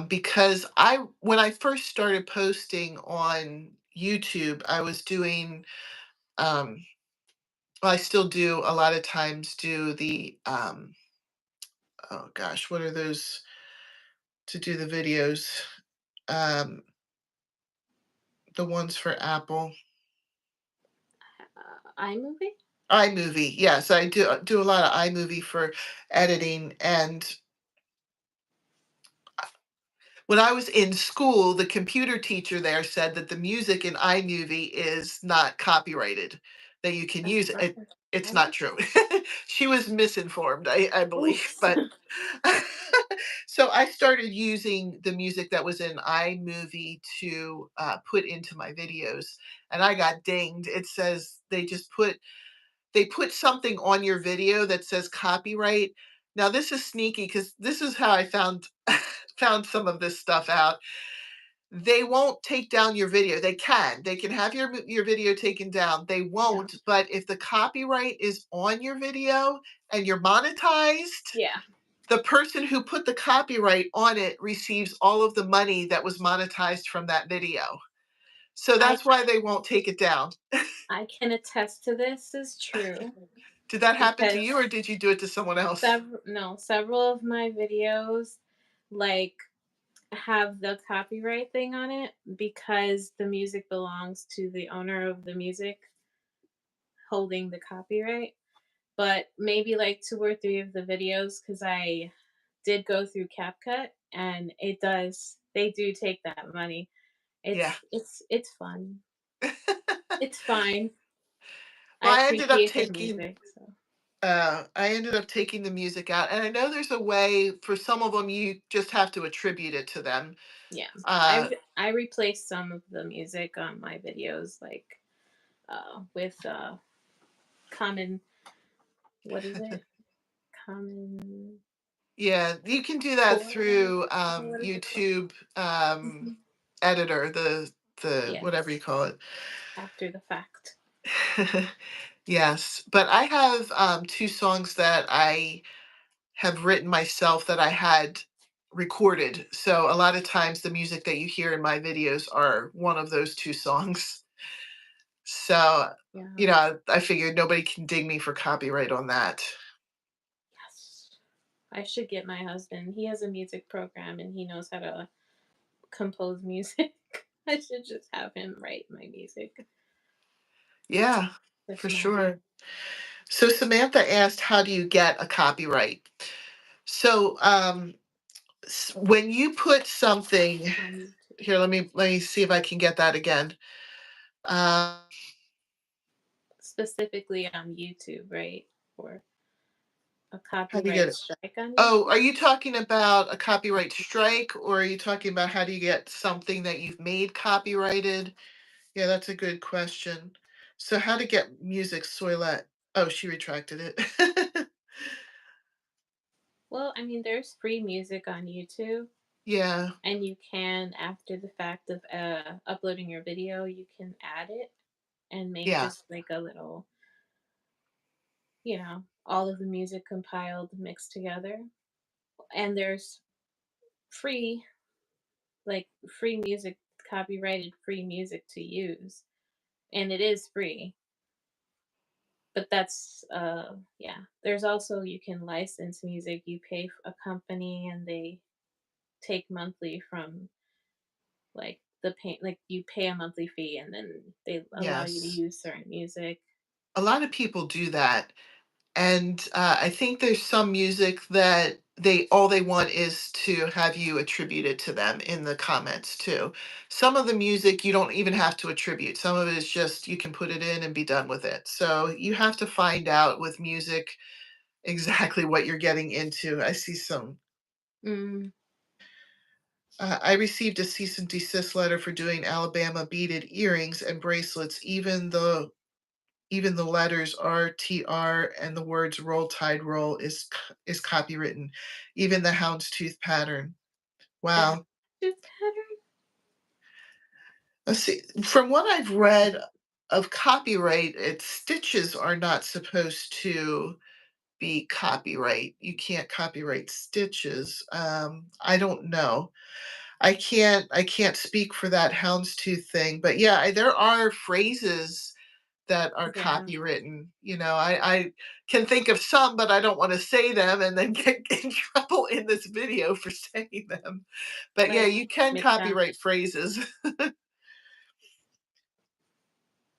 Because when I first started posting on YouTube, I was doing, um, well, I still do a lot of times do oh gosh, what are those to do the videos? Um, the ones for Apple. iMovie? iMovie, yes, I do a lot of iMovie for editing, and when I was in school, the computer teacher there said that the music in iMovie is not copyrighted, that you can That's use it. perfect. It's Oh, not true. She was misinformed, I believe, oops. but so I started using the music that was in iMovie to put into my videos, and I got dinged. It says they put something on your video that says copyright. Now this is sneaky because this is how I found found some of this stuff out. They won't take down your video. They can. They can have your video taken down. They Yeah. won't, but if the copyright is on your video and you're monetized, Yeah. the person who put the copyright on it receives all of the money that was monetized from that video. So I that's why they won't take it down. I can attest to this is true Did that happen to because you or did you do it to someone else? several of my videos, like, have the copyright thing on it because the music belongs to the owner of the music holding the copyright. But maybe like two or three of the videos, because I did go through CapCut, and they do take that money. Yeah. It's fun. It's fine. I Well, appreciate the music, so I ended up taking the music out, and I know there's a way for some of them you just have to attribute it to them. yeah. Uh, I replaced some of the music on my videos, like with common, what is it? Common yeah, you can do that core? through What is it called? YouTube Mhm. editor, the whatever you Yes, call after the fact. it. Yes, but I have two songs that I have written myself that I had recorded. So a lot of times the music that you hear in my videos are one of those two songs. So, Yeah. I figured nobody can ding me for copyright on that. Yes. I should get my husband. He has a music program and he knows how to compose music. I should just have him write my music. Yeah, That's for my idea. sure. So Samantha asked, how do you get a copyright? So when you put something On YouTube. here, let me see if I can get that again. Uh, Specifically on YouTube, right? Or a how do you get copyright it? strike on Oh, YouTube? are you talking about a copyright strike, or are you talking about how do you get something that you've made copyrighted? Yeah, that's a good question. So how to get music Soylent? Oh, she retracted it. Well, I mean, there's free music on YouTube, Yeah, and you can, after the fact of uploading your video, you can add it and make yeah, just like a little, all of the music compiled, mixed together. And there's free, like free music, copyrighted free music to use, and it is free. But that's yeah. There's also, you can license music. You pay a company, and they take monthly from like you pay a monthly fee, and then they allow you to yes. use certain music. A lot of people do that. And I think there's some music that all they want is to have you attribute it to them in the comments too. Some of the music you don't even have to attribute. Some of it is just you can put it in and be done with it. So you have to find out with music exactly what you're getting into. I see some. Mm, I received a cease and desist letter for doing Alabama beaded earrings and bracelets, even the letters RTR and the words roll tide roll is copywritten. Even the houndstooth pattern. the Wow. houndstooth pattern. Let's see. From what I've read of copyright, stitches are not supposed to be copyright. You can't copyright stitches. I don't know. I can't speak for that houndstooth thing, but yeah, there are phrases that are Yeah, copywritten. I can think of some, but I don't want to say them and then get in trouble in this video for saying them. But yeah, like you can McDonald's. copyright phrases.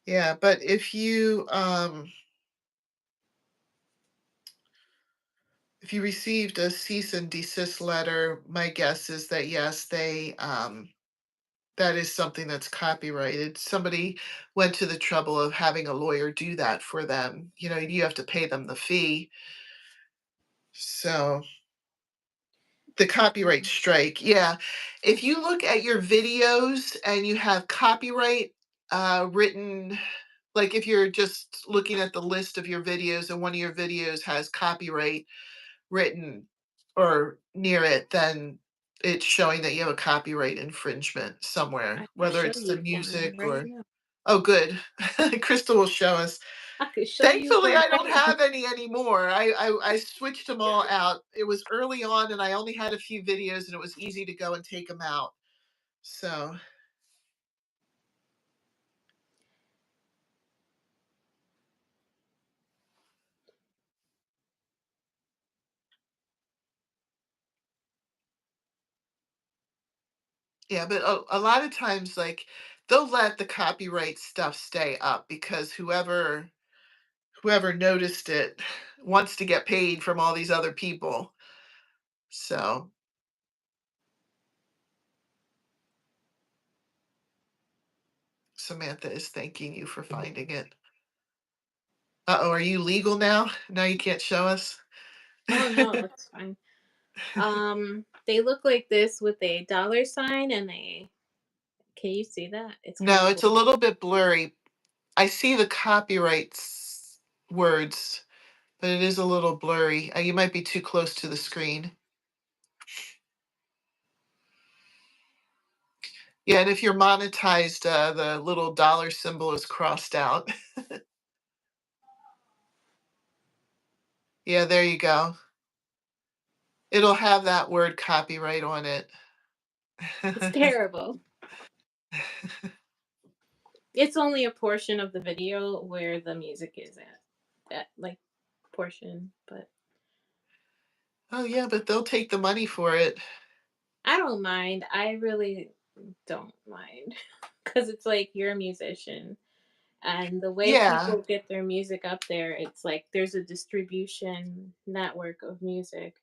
Yeah, but if you received a cease and desist letter, my guess is that yes, that is something that's copyrighted. Somebody went to the trouble of having a lawyer do that for them. You have to pay them the fee. So the copyright strike, yeah. If you look at your videos and you have copyright written, like if you're just looking at the list of your videos and one of your videos has copyright written or near it, then it's showing that you have a copyright infringement somewhere, I can whether show it's the you one music right or. now. Oh, good. Crystal will show us. I could show you Thankfully, one I don't right now. have any anymore. I switched them all out. It was early on, and I only had a few videos, and it was easy to go and take them out. So, yeah, but a lot of times, like, they'll let the copyright stuff stay up because whoever noticed it wants to get paid from all these other people. So, Samantha is thanking you for finding it. Uh-oh, are you legal now? Now you can't show us? Oh no, it's fine. They look like this with a dollar sign, and they. Can you see that? It's kind No, of it's a little bit blurry. I see the copyrights words, but it is a little blurry. You might be too close to the screen. Yeah, and if you're monetized, the little dollar symbol is crossed out. Yeah, there you go. It'll have that word copyright on it. it's terrible. It's only a portion of the video where the music is at. That like portion, but Oh, yeah, but they'll take the money for it. I don't mind. I really don't mind because it's like you're a musician. And the way Yeah, people get their music up there, it's like there's a distribution network of music.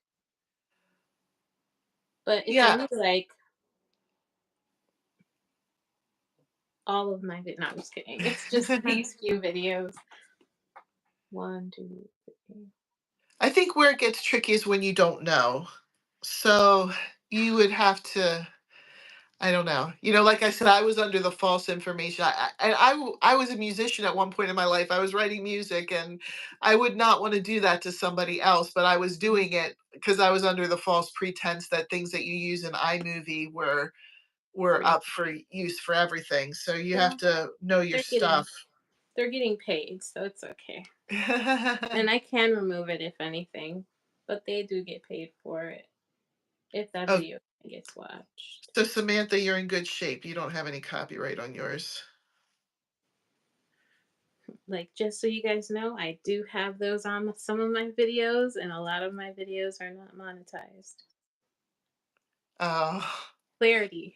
But it's yeah. only like all of my no, I'm just kidding. It's just these few videos. One, two, three. I think where it gets tricky is when you don't know. So you would have to, I don't know. Like I said, I was under the false information. I was a musician at one point in my life. I was writing music, and I would not want to do that to somebody else. But I was doing it because I was under the false pretense that things that you use in iMovie were Free. up for use for everything. So you have Well, to know your they're stuff. getting they're getting paid, so it's okay. And I can remove it if anything, but they do get paid for it if that Oh, video gets watched. so Samantha, you're in good shape. You don't have any copyright on yours. Like, just so you guys know, I do have those on some of my videos, and a lot of my videos are not monetized. Oh. Clarity,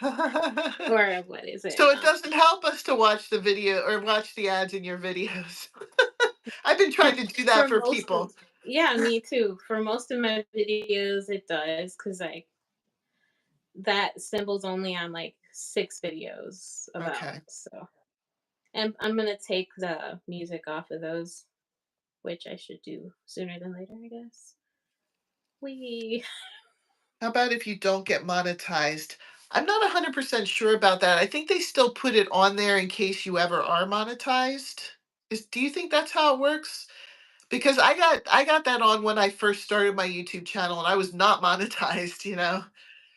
or what is it? So it doesn't help us to watch the video or watch the ads in your videos. I've been For trying to do that for for most of people. yeah, me too. For most of my videos, it does because like that symbol's only on like 6 videos about. Okay. So, and I'm gonna take the music off of those, which I should do sooner than later, I guess. We How about if you don't get monetized? I'm not 100% sure about that. I think they still put it on there in case you ever are monetized. Do you think that's how it works? Because I got that on when I first started my YouTube channel and I was not monetized.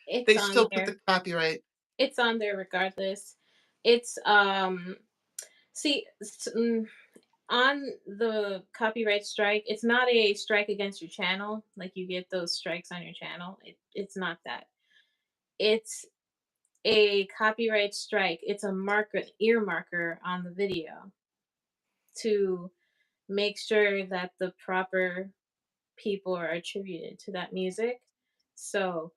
it's They on still put there. the copyright. It's on there regardless. It's see on the copyright strike, it's not a strike against your channel. Like you get those strikes on your channel. It's not that. It's a copyright strike. It's a marker, ear marker on the video to make sure that the proper people are attributed to that music. So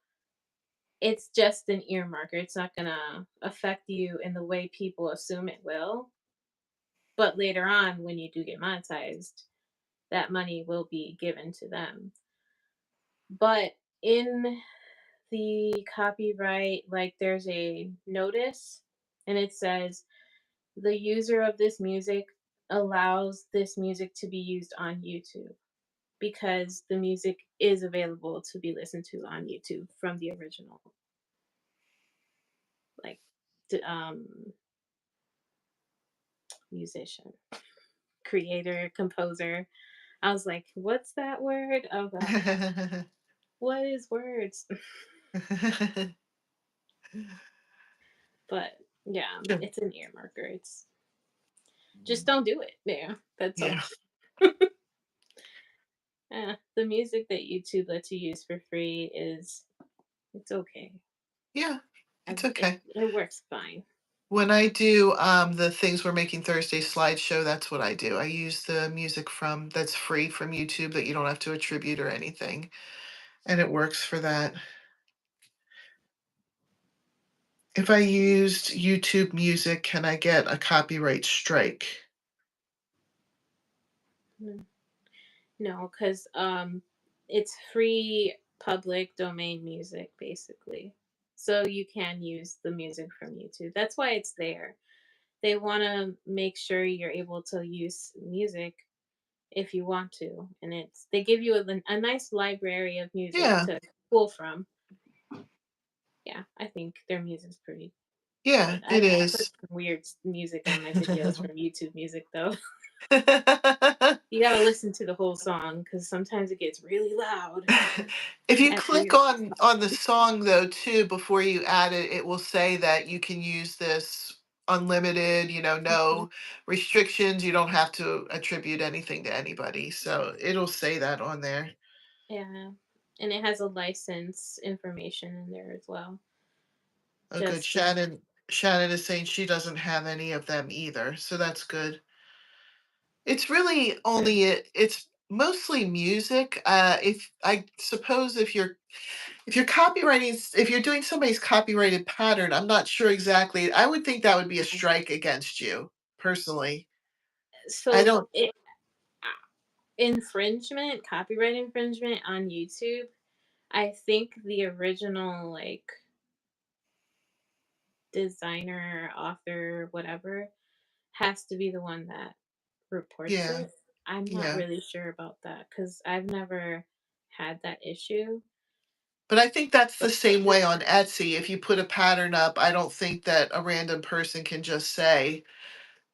it's just an ear marker. It's not gonna affect you in the way people assume it will. But later on, when you do get monetized, that money will be given to them. But in the copyright, like there's a notice and it says the user of this music allows this music to be used on YouTube because the music is available to be listened to on YouTube from the original, like, musician, creator, composer. I was like, what's that word? Oh God, what is words? But yeah, it's an ear marker. It's just don't do it. Yeah, that's all. Yeah. The music that YouTube lets you use for free is it's okay. Yeah. I, It's it okay. it works fine. When I do the things we're making Thursday slideshow, that's what I do. I use the music from that's free from YouTube that you don't have to attribute or anything, and it works for that. If I used YouTube music, can I get a copyright strike? Mm. No, because it's free public domain music basically. So you can use the music from YouTube. That's why it's there. They want to make sure you're able to use music if you want to, and they give you a nice library of music Yeah, to pull from. Yeah, I think their music's pretty yeah, good. it I put is. some weird music on my videos from YouTube Music though. You gotta listen to the whole song because sometimes it gets really loud If you at click weird. on the song though too before you add it, it will say that you can use this unlimited, Mhm. no restrictions. You don't have to attribute anything to anybody. So it'll say that on there. Yeah, and it has a license information in there as well. Oh, good. Just Shannon is saying she doesn't have any of them either. So that's good. It's really sure. only it's Mostly music. If I suppose if you're if you're doing somebody's copyrighted pattern, I'm not sure exactly. I would think that would be a strike against you, personally. I So don't infringement, copyright infringement on YouTube, I think the original like designer, author, whatever, has to be the one that reports yeah, it. I'm not yeah. really sure about that because I've never had that issue. But I think that's the But same way on Etsy. If you put a pattern up, I don't think that a random person can just say,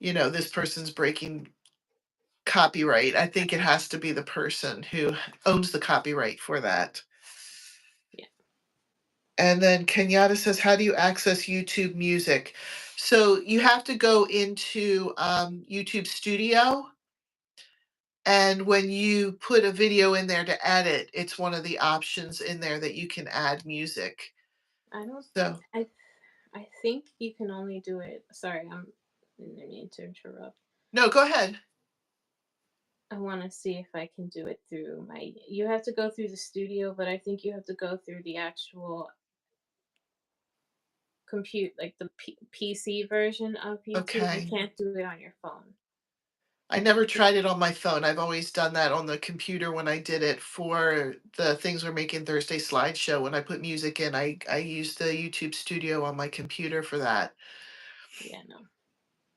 this person's breaking copyright. I think it has to be the person who owns the copyright for that. yeah, And then Kenyatta says, how do you access YouTube music? So you have to go into YouTube Studio. And when you put a video in there to edit, it's one of the options in there that you can add music. I don't. So, I I think you can only do it. Sorry, I didn't mean to interrupt. no, go ahead. I want to see if I can do it through my. You have to go through the studio, but I think you have to go through the actual compute, like the PC version of YouTube. You Okay. can't do it on your phone. I never tried it on my phone. I've always done that on the computer when I did it for the Things We're Making Thursday slideshow. When I put music in, I used the YouTube Studio on my computer for that. Yeah, no.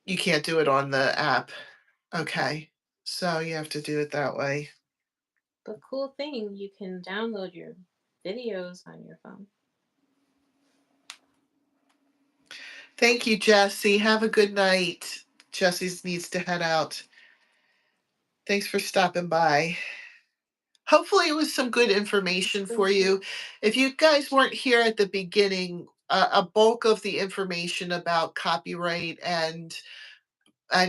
You can't do it on the app. Okay. So you have to do it that way. But cool thing, you can download your videos on your phone. Thank you, Jesse. Have a good night. Jesse needs to head out. Thanks for stopping by. Hopefully, it was some good information for you. If you guys weren't here at the beginning, a bulk of the information about copyright and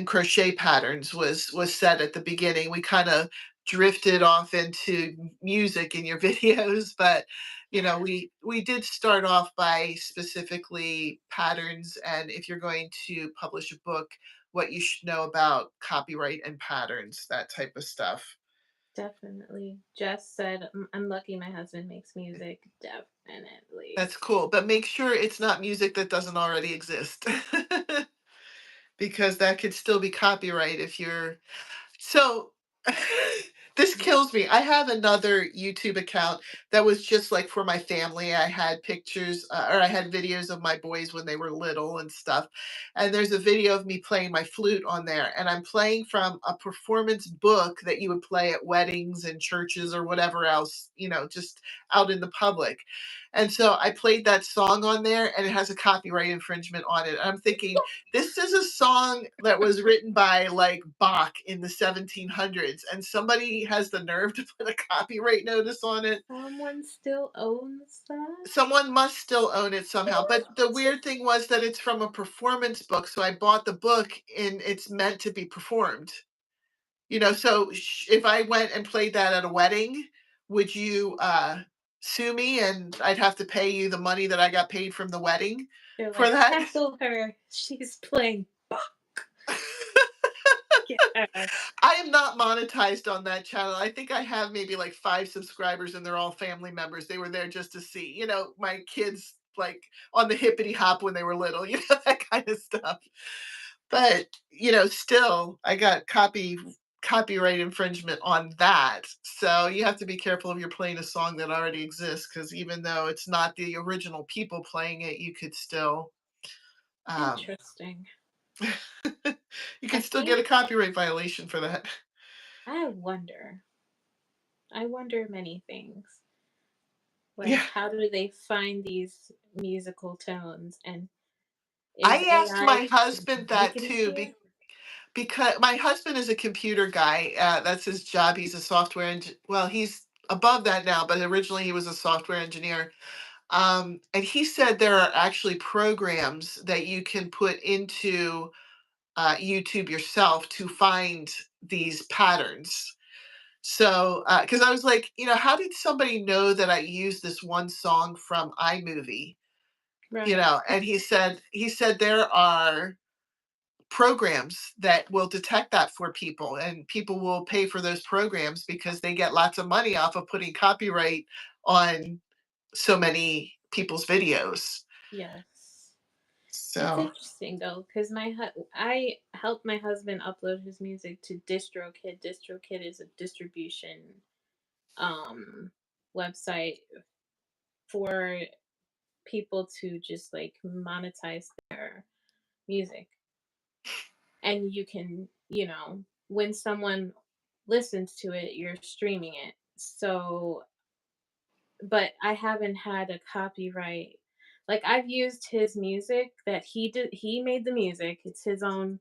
crochet patterns was said at the beginning. We kind of drifted off into music in your videos, but we did start off by specifically patterns, and if you're going to publish a book, what you should know about copyright and patterns, that type of stuff. Definitely. Jess said, I'm lucky my husband makes music. Definitely. That's cool, but make sure it's not music that doesn't already exist. Because that could still be copyright if you're so this kills me. I have another YouTube account that was just like for my family. I had pictures or I had videos of my boys when they were little and stuff. And there's a video of me playing my flute on there. And I'm playing from a performance book that you would play at weddings and churches or whatever else, just out in the public. And so I played that song on there and it has a copyright infringement on it. I'm thinking, this is a song that was written by like Bach in the 1700s, and somebody has the nerve to put a copyright notice on it. Someone still owns that? Someone must still own it somehow. But the weird thing was that it's from a performance book. So I bought the book and it's meant to be performed. So if I went and played that at a wedding, would you sue me and I'd have to pay you the money that I got paid from the wedding They're for like, that? cancel her. She's playing Bach. Get her. I am not monetized on that channel. I think I have maybe like 5 subscribers and they're all family members. They were there just to see, my kids like on the hippity hop when they were little, that kind of stuff. But, still I got copyright infringement on that. So you have to be careful if you're playing a song that already exists, because even though it's not the original people playing it, you could still um Interesting. you I could still get think a copyright violation for that. I wonder. I wonder many things. Yeah. Like, how do they find these musical tones? And is I asked AI my husband that making it too, here? because my husband is a computer guy. That's his job. He's a software well, he's above that now, but originally he was a software engineer. And he said there are actually programs that you can put into YouTube yourself to find these patterns. So, because I was like, how did somebody know that I used this one song from iMovie? Right. And he said there are programs that will detect that for people, and people will pay for those programs because they get lots of money off of putting copyright on so many people's videos. Yes. It's So, interesting though, because I helped my husband upload his music to DistroKid. DistroKid is a distribution um website for people to just like monetize their music. And you can, when someone listens to it, you're streaming it. So, but I haven't had a copyright. Like I've used his music that he made the music. It's his own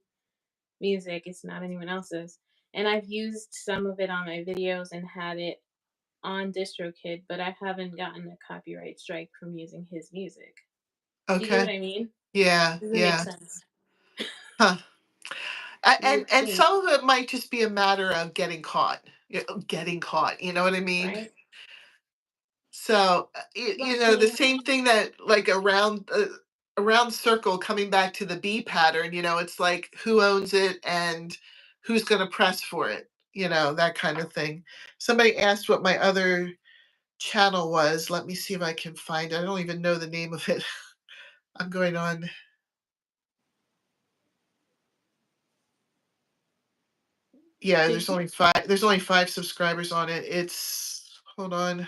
music. It's not anyone else's. And I've used some of it on my videos and had it on DistroKid, but I haven't gotten a copyright strike from using his music. Do you get what okay. I mean? Yeah, Does it make yeah. sense? Huh. You And would and think, some of it might just be a matter of getting caught. Getting caught, you know what I mean? right? So, Well, the same thing that like a round circle coming back to the B pattern, it's like who owns it and who's going to press for it, that kind of thing. Somebody asked what my other channel was. Let me see if I can find it. I don't even know the name of it. I'm going on. Yeah, did you? there's only 5 subscribers on it. It's hold on.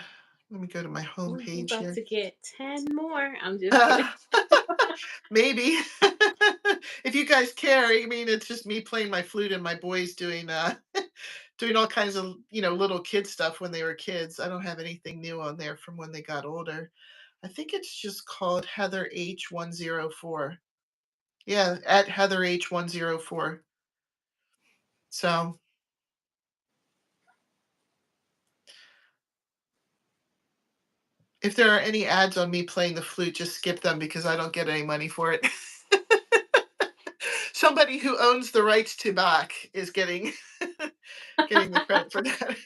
Let me go to my home Oh, I'm page about here. to get 10 more. I'm just kidding. Maybe. If you guys care, I mean, it's just me playing my flute and my boys doing doing all kinds of, little kid stuff when they were kids. I don't have anything new on there from when they got older. I think it's just called Heather H104. Yeah, at Heather H104. So, if there are any ads on me playing the flute, just skip them because I don't get any money for it. Somebody who owns the rights to Bach is getting getting the credit for that.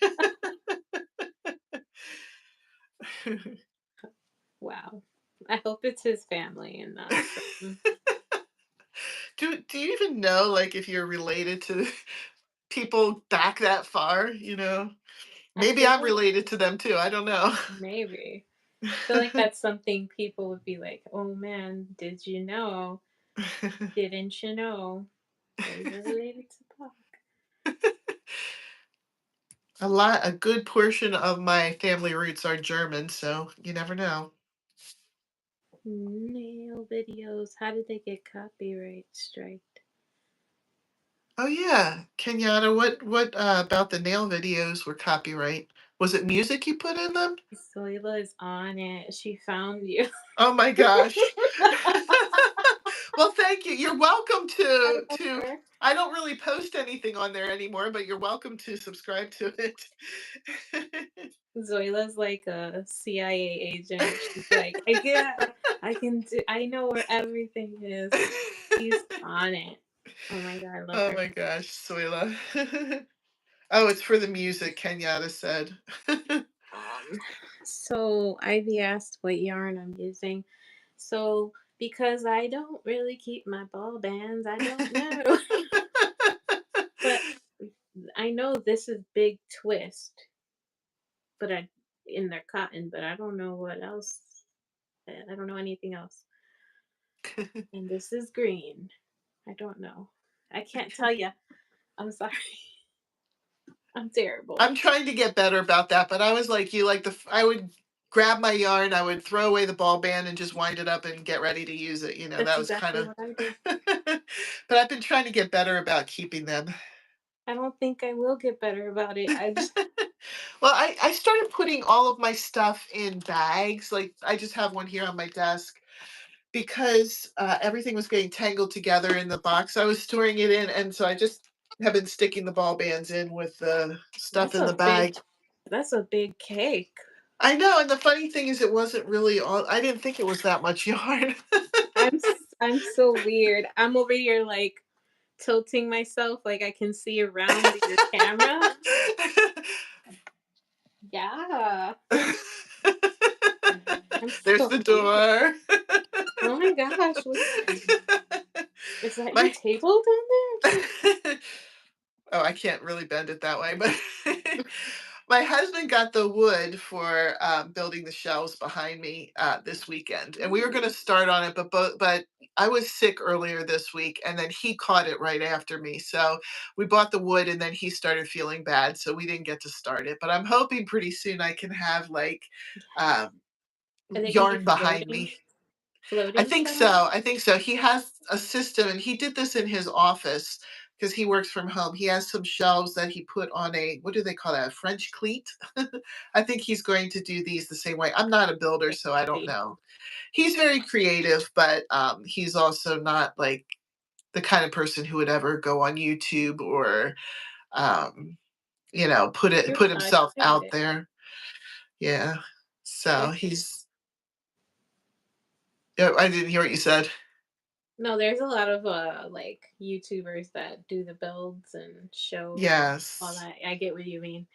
Wow. I hope it's his family and not some. Do you even know, like, if you're related to people back that far, I Maybe feel I'm like related to them too, I don't know. maybe. I feel like that's something people would be like, oh man, did you know? Didn't you know? That you're related to Pac? A good portion of my family roots are German, so you never know. Nail videos. How did they get copyright striked? Oh, yeah, Kenyatta, what about the nail videos were copyright? Was it music you put in them? Soila is on it. She found you. Oh my gosh. Well, thank you. You're welcome I to love I don't really post anything on there anymore, but you're welcome to subscribe to it. Zoila's like a CIA agent. She's like, I know where everything is. She's on it. Oh my god, I love Oh her. my gosh, Soila. Oh, it's for the music, Kenyatta said. Um, so Ivy asked what yarn I'm using. So because I don't really keep my ball bands, I don't know. But I know this is big twist, but I in their cotton, but I don't know what else. I don't know anything else. And this is green. I don't know. I can't tell you. I'm sorry. I'm terrible. I'm trying to get better about that, but I was like you, like I would grab my yarn, I would throw away the ball band and just wind it up and get ready to use it. That's That was kind exactly of. what I do. But I've been trying to get better about keeping them. I don't think I will get better about it. I just Well, I started putting all of my stuff in bags. Like I just have one here on my desk because everything was getting tangled together in the box I was storing it in, and so I just have been sticking the ball bands in with the stuff that's in the a big bag. that's a big cake. I know, and the funny thing is, it wasn't really all. I didn't think it was that much yarn. I'm so weird. I'm over here like tilting myself like I can see around your camera. Yeah. I'm There's so the weird. door. Oh my gosh, look at Is that your My table down Oh, I can't really bend it that way, but my husband got the wood for building the shelves behind me this weekend, there? and we were going to Ooh, start on it, but I was sick earlier this week, and then he caught it right after me. So we bought the wood, and then he started feeling bad, so we didn't get to start it. But I'm hoping pretty soon I can have like yes. um, Are they gonna be yarn behind floating me. I floating think shelves? so. I think so. He has a system, and he did this in his office because he works from home. He has some shelves that he put on a, what do they call that? A French cleat. I think he's going to do these the same way. I'm not a builder, so I don't Fancy. know. He's very creative, but he's also not like the kind of person who would ever go on YouTube or um, You're put fine, himself I get out it. there. Yeah. So There's he's. Yeah, I didn't hear what you said. no, there's a lot of, like, YouTubers that do the builds and show all Yes. that. I get what you mean.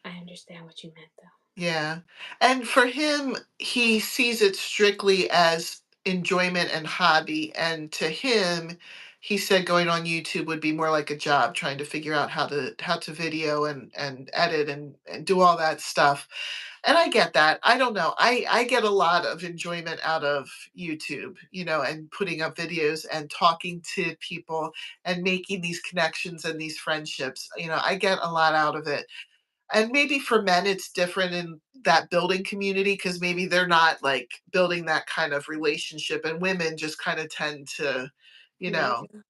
I understand what you meant, though. Yeah. And for him, he sees it strictly as enjoyment and hobby. And to him, he said going on YouTube would be more like a job, trying to figure out how to video and edit and do all that stuff. And I get that. I don't know. I get a lot of enjoyment out of YouTube, and putting up videos and talking to people and making these connections and these friendships. I get a lot out of it. And maybe for men, it's different in that building community because maybe they're not like building that kind of relationship, and women just kind of tend to, you know, Amazing.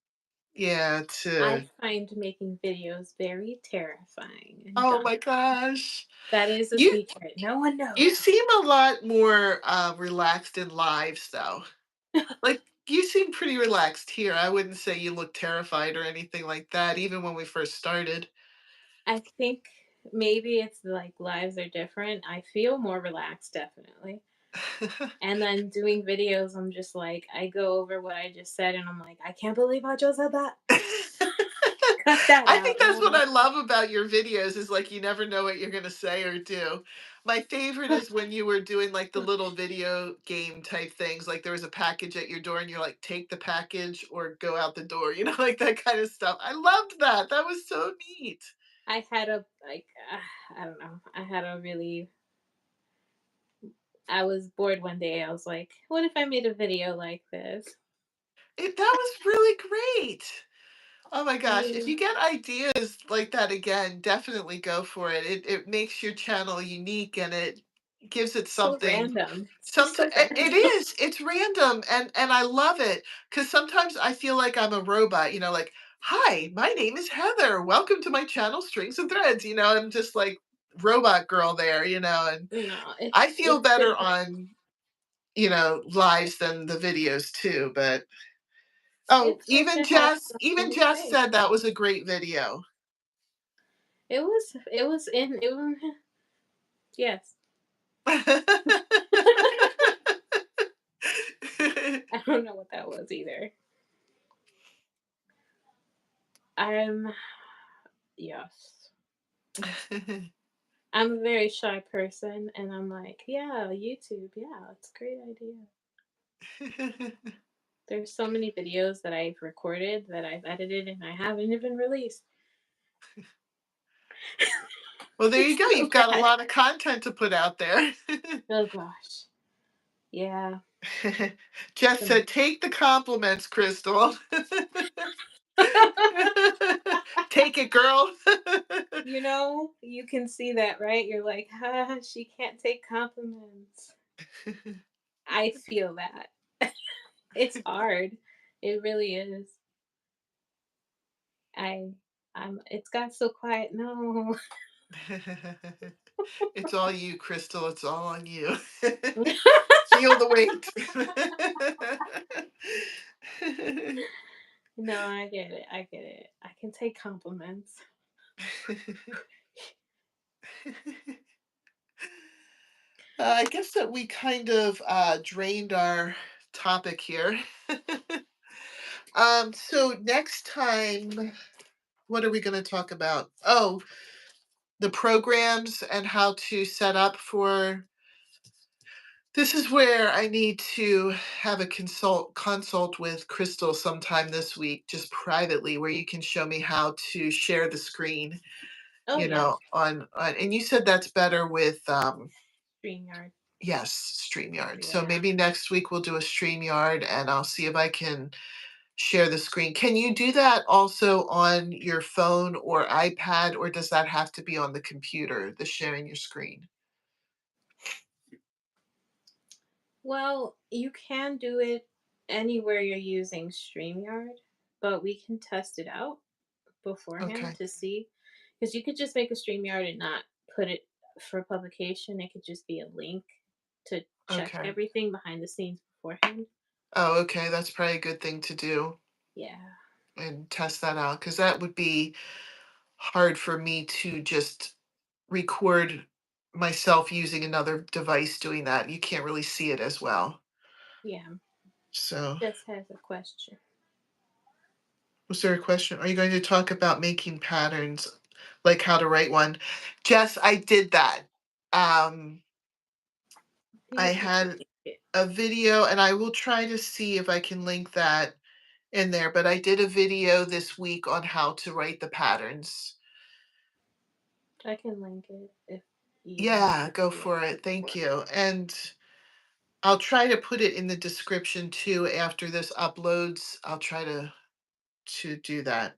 yeah, I to, find making videos very terrifying and oh daunting. my gosh. That is a You secret no one you knows. seem a lot more relaxed in lives though. Like you seem pretty relaxed here. I wouldn't say you look terrified or anything like that, even when we first started. I think maybe it's like lives are different. I feel more relaxed, definitely. And then doing videos, I'm just like, I go over what I just said, and I'm like, I can't believe I just said that. Cut that I think out. that's what No. I love about your videos is like you never know what you're gonna say or do. My favorite is when you were doing like the little video game type things, like there was a package at your door and you're like, take the package or go out the door, like that kind of stuff. I loved that. That was so neat. I had a like, I don't know. I had a really. I was bored one day. I was like, what if I made a video like this? That was really great. Oh my I gosh, if mean, you get ideas like that again, definitely go for it. It makes your channel unique and it gives it so something. random. It's just Sometimes so random. it is. It's random and I love it because sometimes I feel like I'm a robot, like, "Hi, my name is Heather. Welcome to my channel Strings and Threads." I'm just like robot girl there, and No, I it's feel it's better different. on, lives than the videos too, but oh, It's good to have Even something to Jess say. said that was a great video. It was yes. I don't know what that was either. I'm yes. I'm a very shy person and I'm like, yeah, YouTube, yeah, it's a great idea. There's so many videos that I've recorded that I've edited and I haven't even released. Well, there you It's go. so You've got a bad. lot of content to put out there. Oh gosh. Yeah. Jess The- said, "Take the compliments, Crystal." Take it, girl. you can see that, right? You're like, she can't take compliments. I feel that. It's hard. It really is. I it's got so quiet. No. It's all you, Crystal. It's all on you. Feel the weight. No, I get it. I get it. I can take compliments. I guess that we kind of drained our topic here. So next time, what are we going to talk about? Oh, the programs and how to set up for This is where I need to have a consult with Crystal sometime this week, just privately, where you can show me how to share the screen, Oh yeah, on and you said that's better with StreamYard. yes, StreamYard. So Yeah. maybe next week we'll do a StreamYard and I'll see if I can share the screen. Can you do that also on your phone or iPad, or does that have to be on the computer, the sharing your screen? Well, you can do it anywhere you're using StreamYard, but we can test it out beforehand Okay. to see. Because you could just make a StreamYard and not put it for publication. It could just be a link to check Okay. everything behind the scenes beforehand. Oh, okay. That's probably a good thing to do Yeah. and test that out because that would be hard for me to just record myself using another device doing that. You can't really see it as well. Yeah. So, Just has a question. was there a question? Are you going to talk about making patterns, like how to write one? Jess, I did that. Um, I You can had link it. a video, and I will try to see if I can link that in there, but I did a video this week on how to write the patterns. I can link it if you want Yeah, me go to. for it. Thank you. And I'll try to put it in the description too after this uploads. I'll try to do that.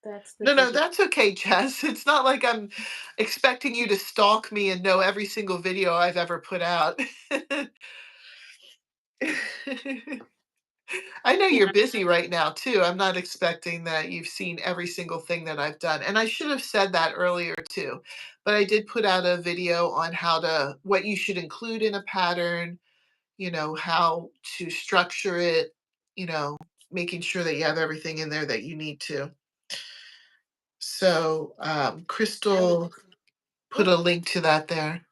That's the No, no, video. that's okay, Jess. It's not like I'm expecting you to stalk me and know every single video I've ever put out. I know you're Yeah, busy right now too. I'm not expecting that you've seen every single thing that I've done. And I should have said that earlier too. But I did put out a video on what you should include in a pattern, how to structure it, you know, making sure that you have everything in there that you need to. So, I was. Crystal put Oh, a link to that there.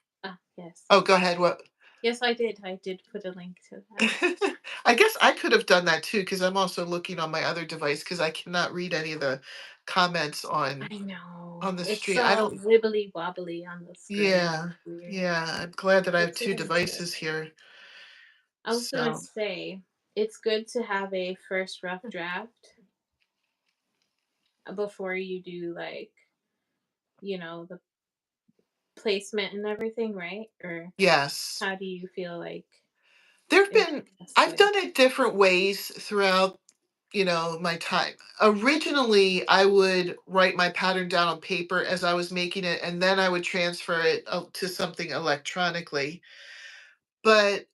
yes. Oh, go ahead. What? Yes, I did. I did put a link to that. I guess I could have done that too because I'm also looking on my other device because I cannot read any of the comments I on know. the It's stream. I don't. wibbly wobbly on the screen. Yeah, Weird. yeah. I'm glad that I have It's two getting better. devices here. I was gonna So say it's good to have a first rough draft before you do the placement and everything, right? Or yes, how do you feel like there've is been. the best I've way? done it different ways throughout my time. Originally, I would write my pattern down on paper as I was making it, and then I would transfer it to something electronically. But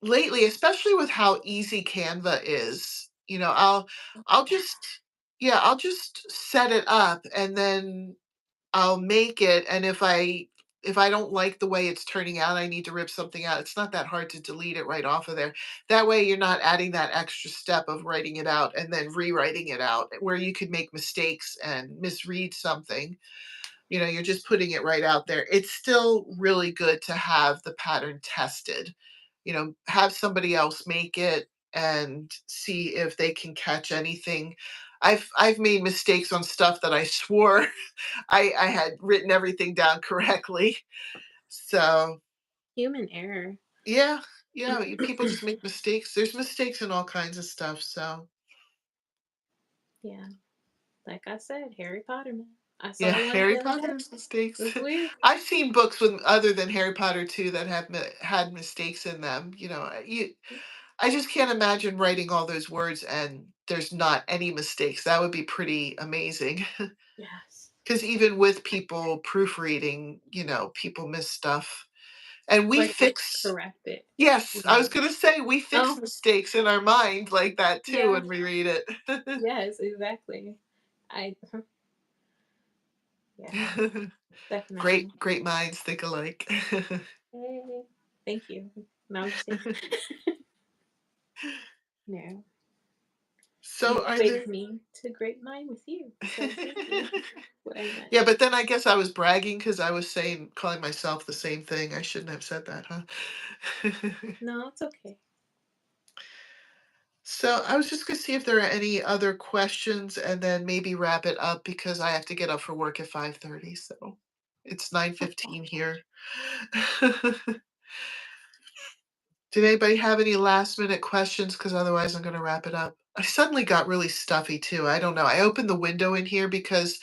lately, especially with how easy Canva is, I'll just, yeah, I'll just set it up and then I'll make it. And if I don't like the way it's turning out, I need to rip something out. It's not that hard to delete it right off of there. That way you're not adding that extra step of writing it out and then rewriting it out where you could make mistakes and misread something. You're just putting it right out there. It's still really good to have the pattern tested. Have somebody else make it and see if they can catch anything. I've made mistakes on stuff that I swore I had written everything down correctly. So, Human error. yeah, yeah, people just make mistakes. There's mistakes in all kinds of stuff. So, Yeah. Like I said, Harry Potter man. I yeah, saw one Harry the other day. Potter has mistakes. It's weird. I've seen books with other than Harry Potter too that have had mistakes in them. I just can't imagine writing all those words and there's not any mistakes. That would be pretty amazing. Yes. Because even with people proofreading, people miss stuff. And we But you fix, correct it. yes, I was Yeah. going to say, we fix Oh, mistakes in our mind like that too yeah. when we read it. Yes, exactly. I yeah, definitely. Great, great minds think alike. Hey, thank you. No, I'm just kidding. No, you So are equated there. me to great mind with you. So thank you. What I meant. Yeah, but then I guess I was bragging because I was calling myself the same thing. I shouldn't have said that, huh? No, it's okay. So I was just gonna see if there are any other questions and then maybe wrap it up because I have to get up for work at 5:30. So it's 9:15 here. Did anybody have any last minute questions? Because otherwise I'm gonna wrap it up. I suddenly got really stuffy too. I don't know. I opened the window in here because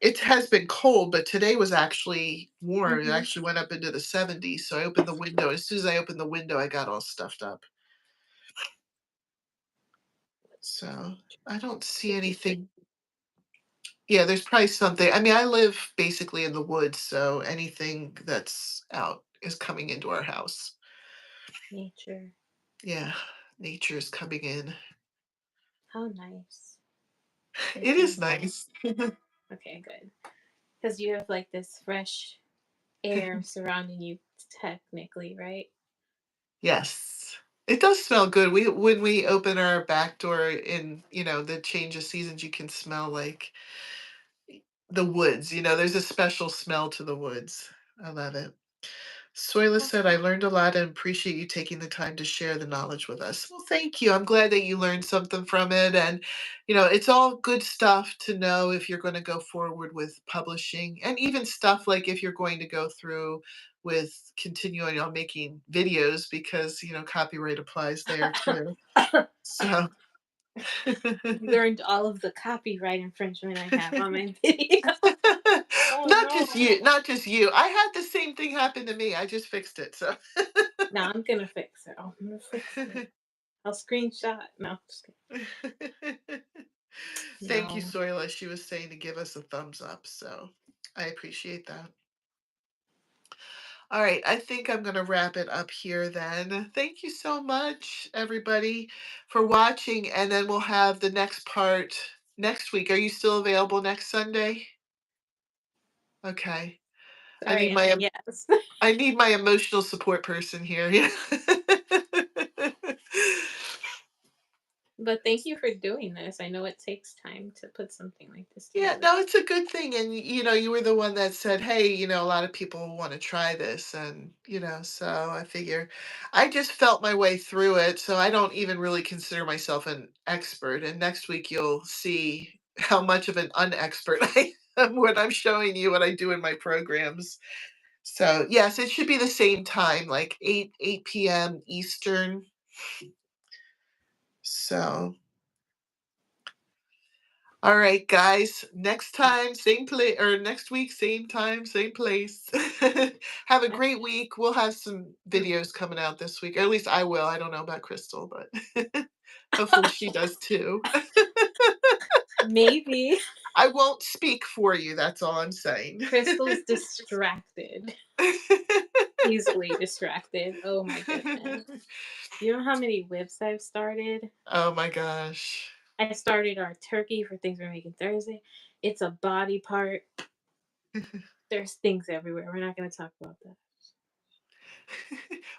it has been cold, but today was actually warm. It Mm-hmm. actually went up into the 70s. So I opened the window. As soon as I opened the window, I got all stuffed up. So I don't see Should be good. anything. Yeah, there's probably something. I mean, I live basically in the woods, so anything that's out is coming into our house. Nature. Yeah, nature is coming in. How nice. It This is is nice. okay, good. Because you have like this fresh air surrounding you, technically, right? Yes. It does smell good. We when we open our back door in, the change of seasons, you can smell like the woods. There's a special smell to the woods. I love it. Soyla said, I learned a lot and appreciate you taking the time to share the knowledge with us. Well, thank you. I'm glad that you learned something from it. And, it's all good stuff to know if you're going to go forward with publishing, and even stuff like if you're going to go through with continuing on making videos because, copyright applies there too. So, You learned all of the copyright infringement I have on my video. Oh not just no. you, not just you. I had the same thing happen to me. I just fixed it. So. Now I'm gonna fix it. I'm gonna fix it. I'll screenshot. No, just kidding. Thank you, No. Soila. She was saying to give us a thumbs up, so I appreciate that. All right, I think I'm going to wrap it up here then. Thank you so much, everybody, for watching, and then we'll have the next part next week. Are you still available next Sunday? Okay. I Sorry, need I said my yes. I need my emotional support person here. Yeah. But thank you for doing this. I know it takes time to put something like this Yeah, together. no, it's a good thing. And, you were the one that said, hey, a lot of people want to try this. And, so I figure I just felt my way through it. So I don't even really consider myself an expert. And next week you'll see how much of an unexpert I am when I'm showing you what I do in my programs. So, yes, it should be the same time, like 8 p.m. Eastern. So, all right, guys. Next time, same place, or next week, same time, same place. Have a I- great week. We'll have some videos coming out this week. Or at least I will. I don't know about Crystal, but hopefully she does too. Maybe I won't speak for you. That's all I'm saying. Crystal's distracted, easily distracted. Oh my goodness. You know how many whips I've started? Oh my gosh. I started our turkey for things we're making Thursday. It's a body part. There's things everywhere. We're not going to talk about that.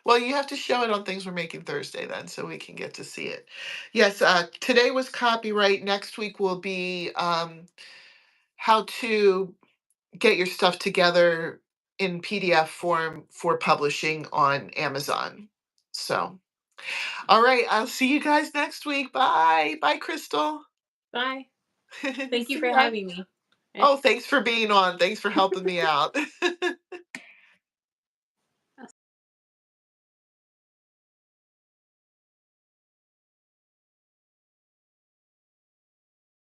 Well, you have to show it on things we're making Thursday then, so we can get to see it. Yes, today was copyright. Next week will be how to get your stuff together in PDF form for publishing on Amazon. So, all right, I'll see you guys next week. Bye. Bye, Crystal. Bye. Thank you See for ya. having me. I Oh, thanks for being on. Thanks for helping me out.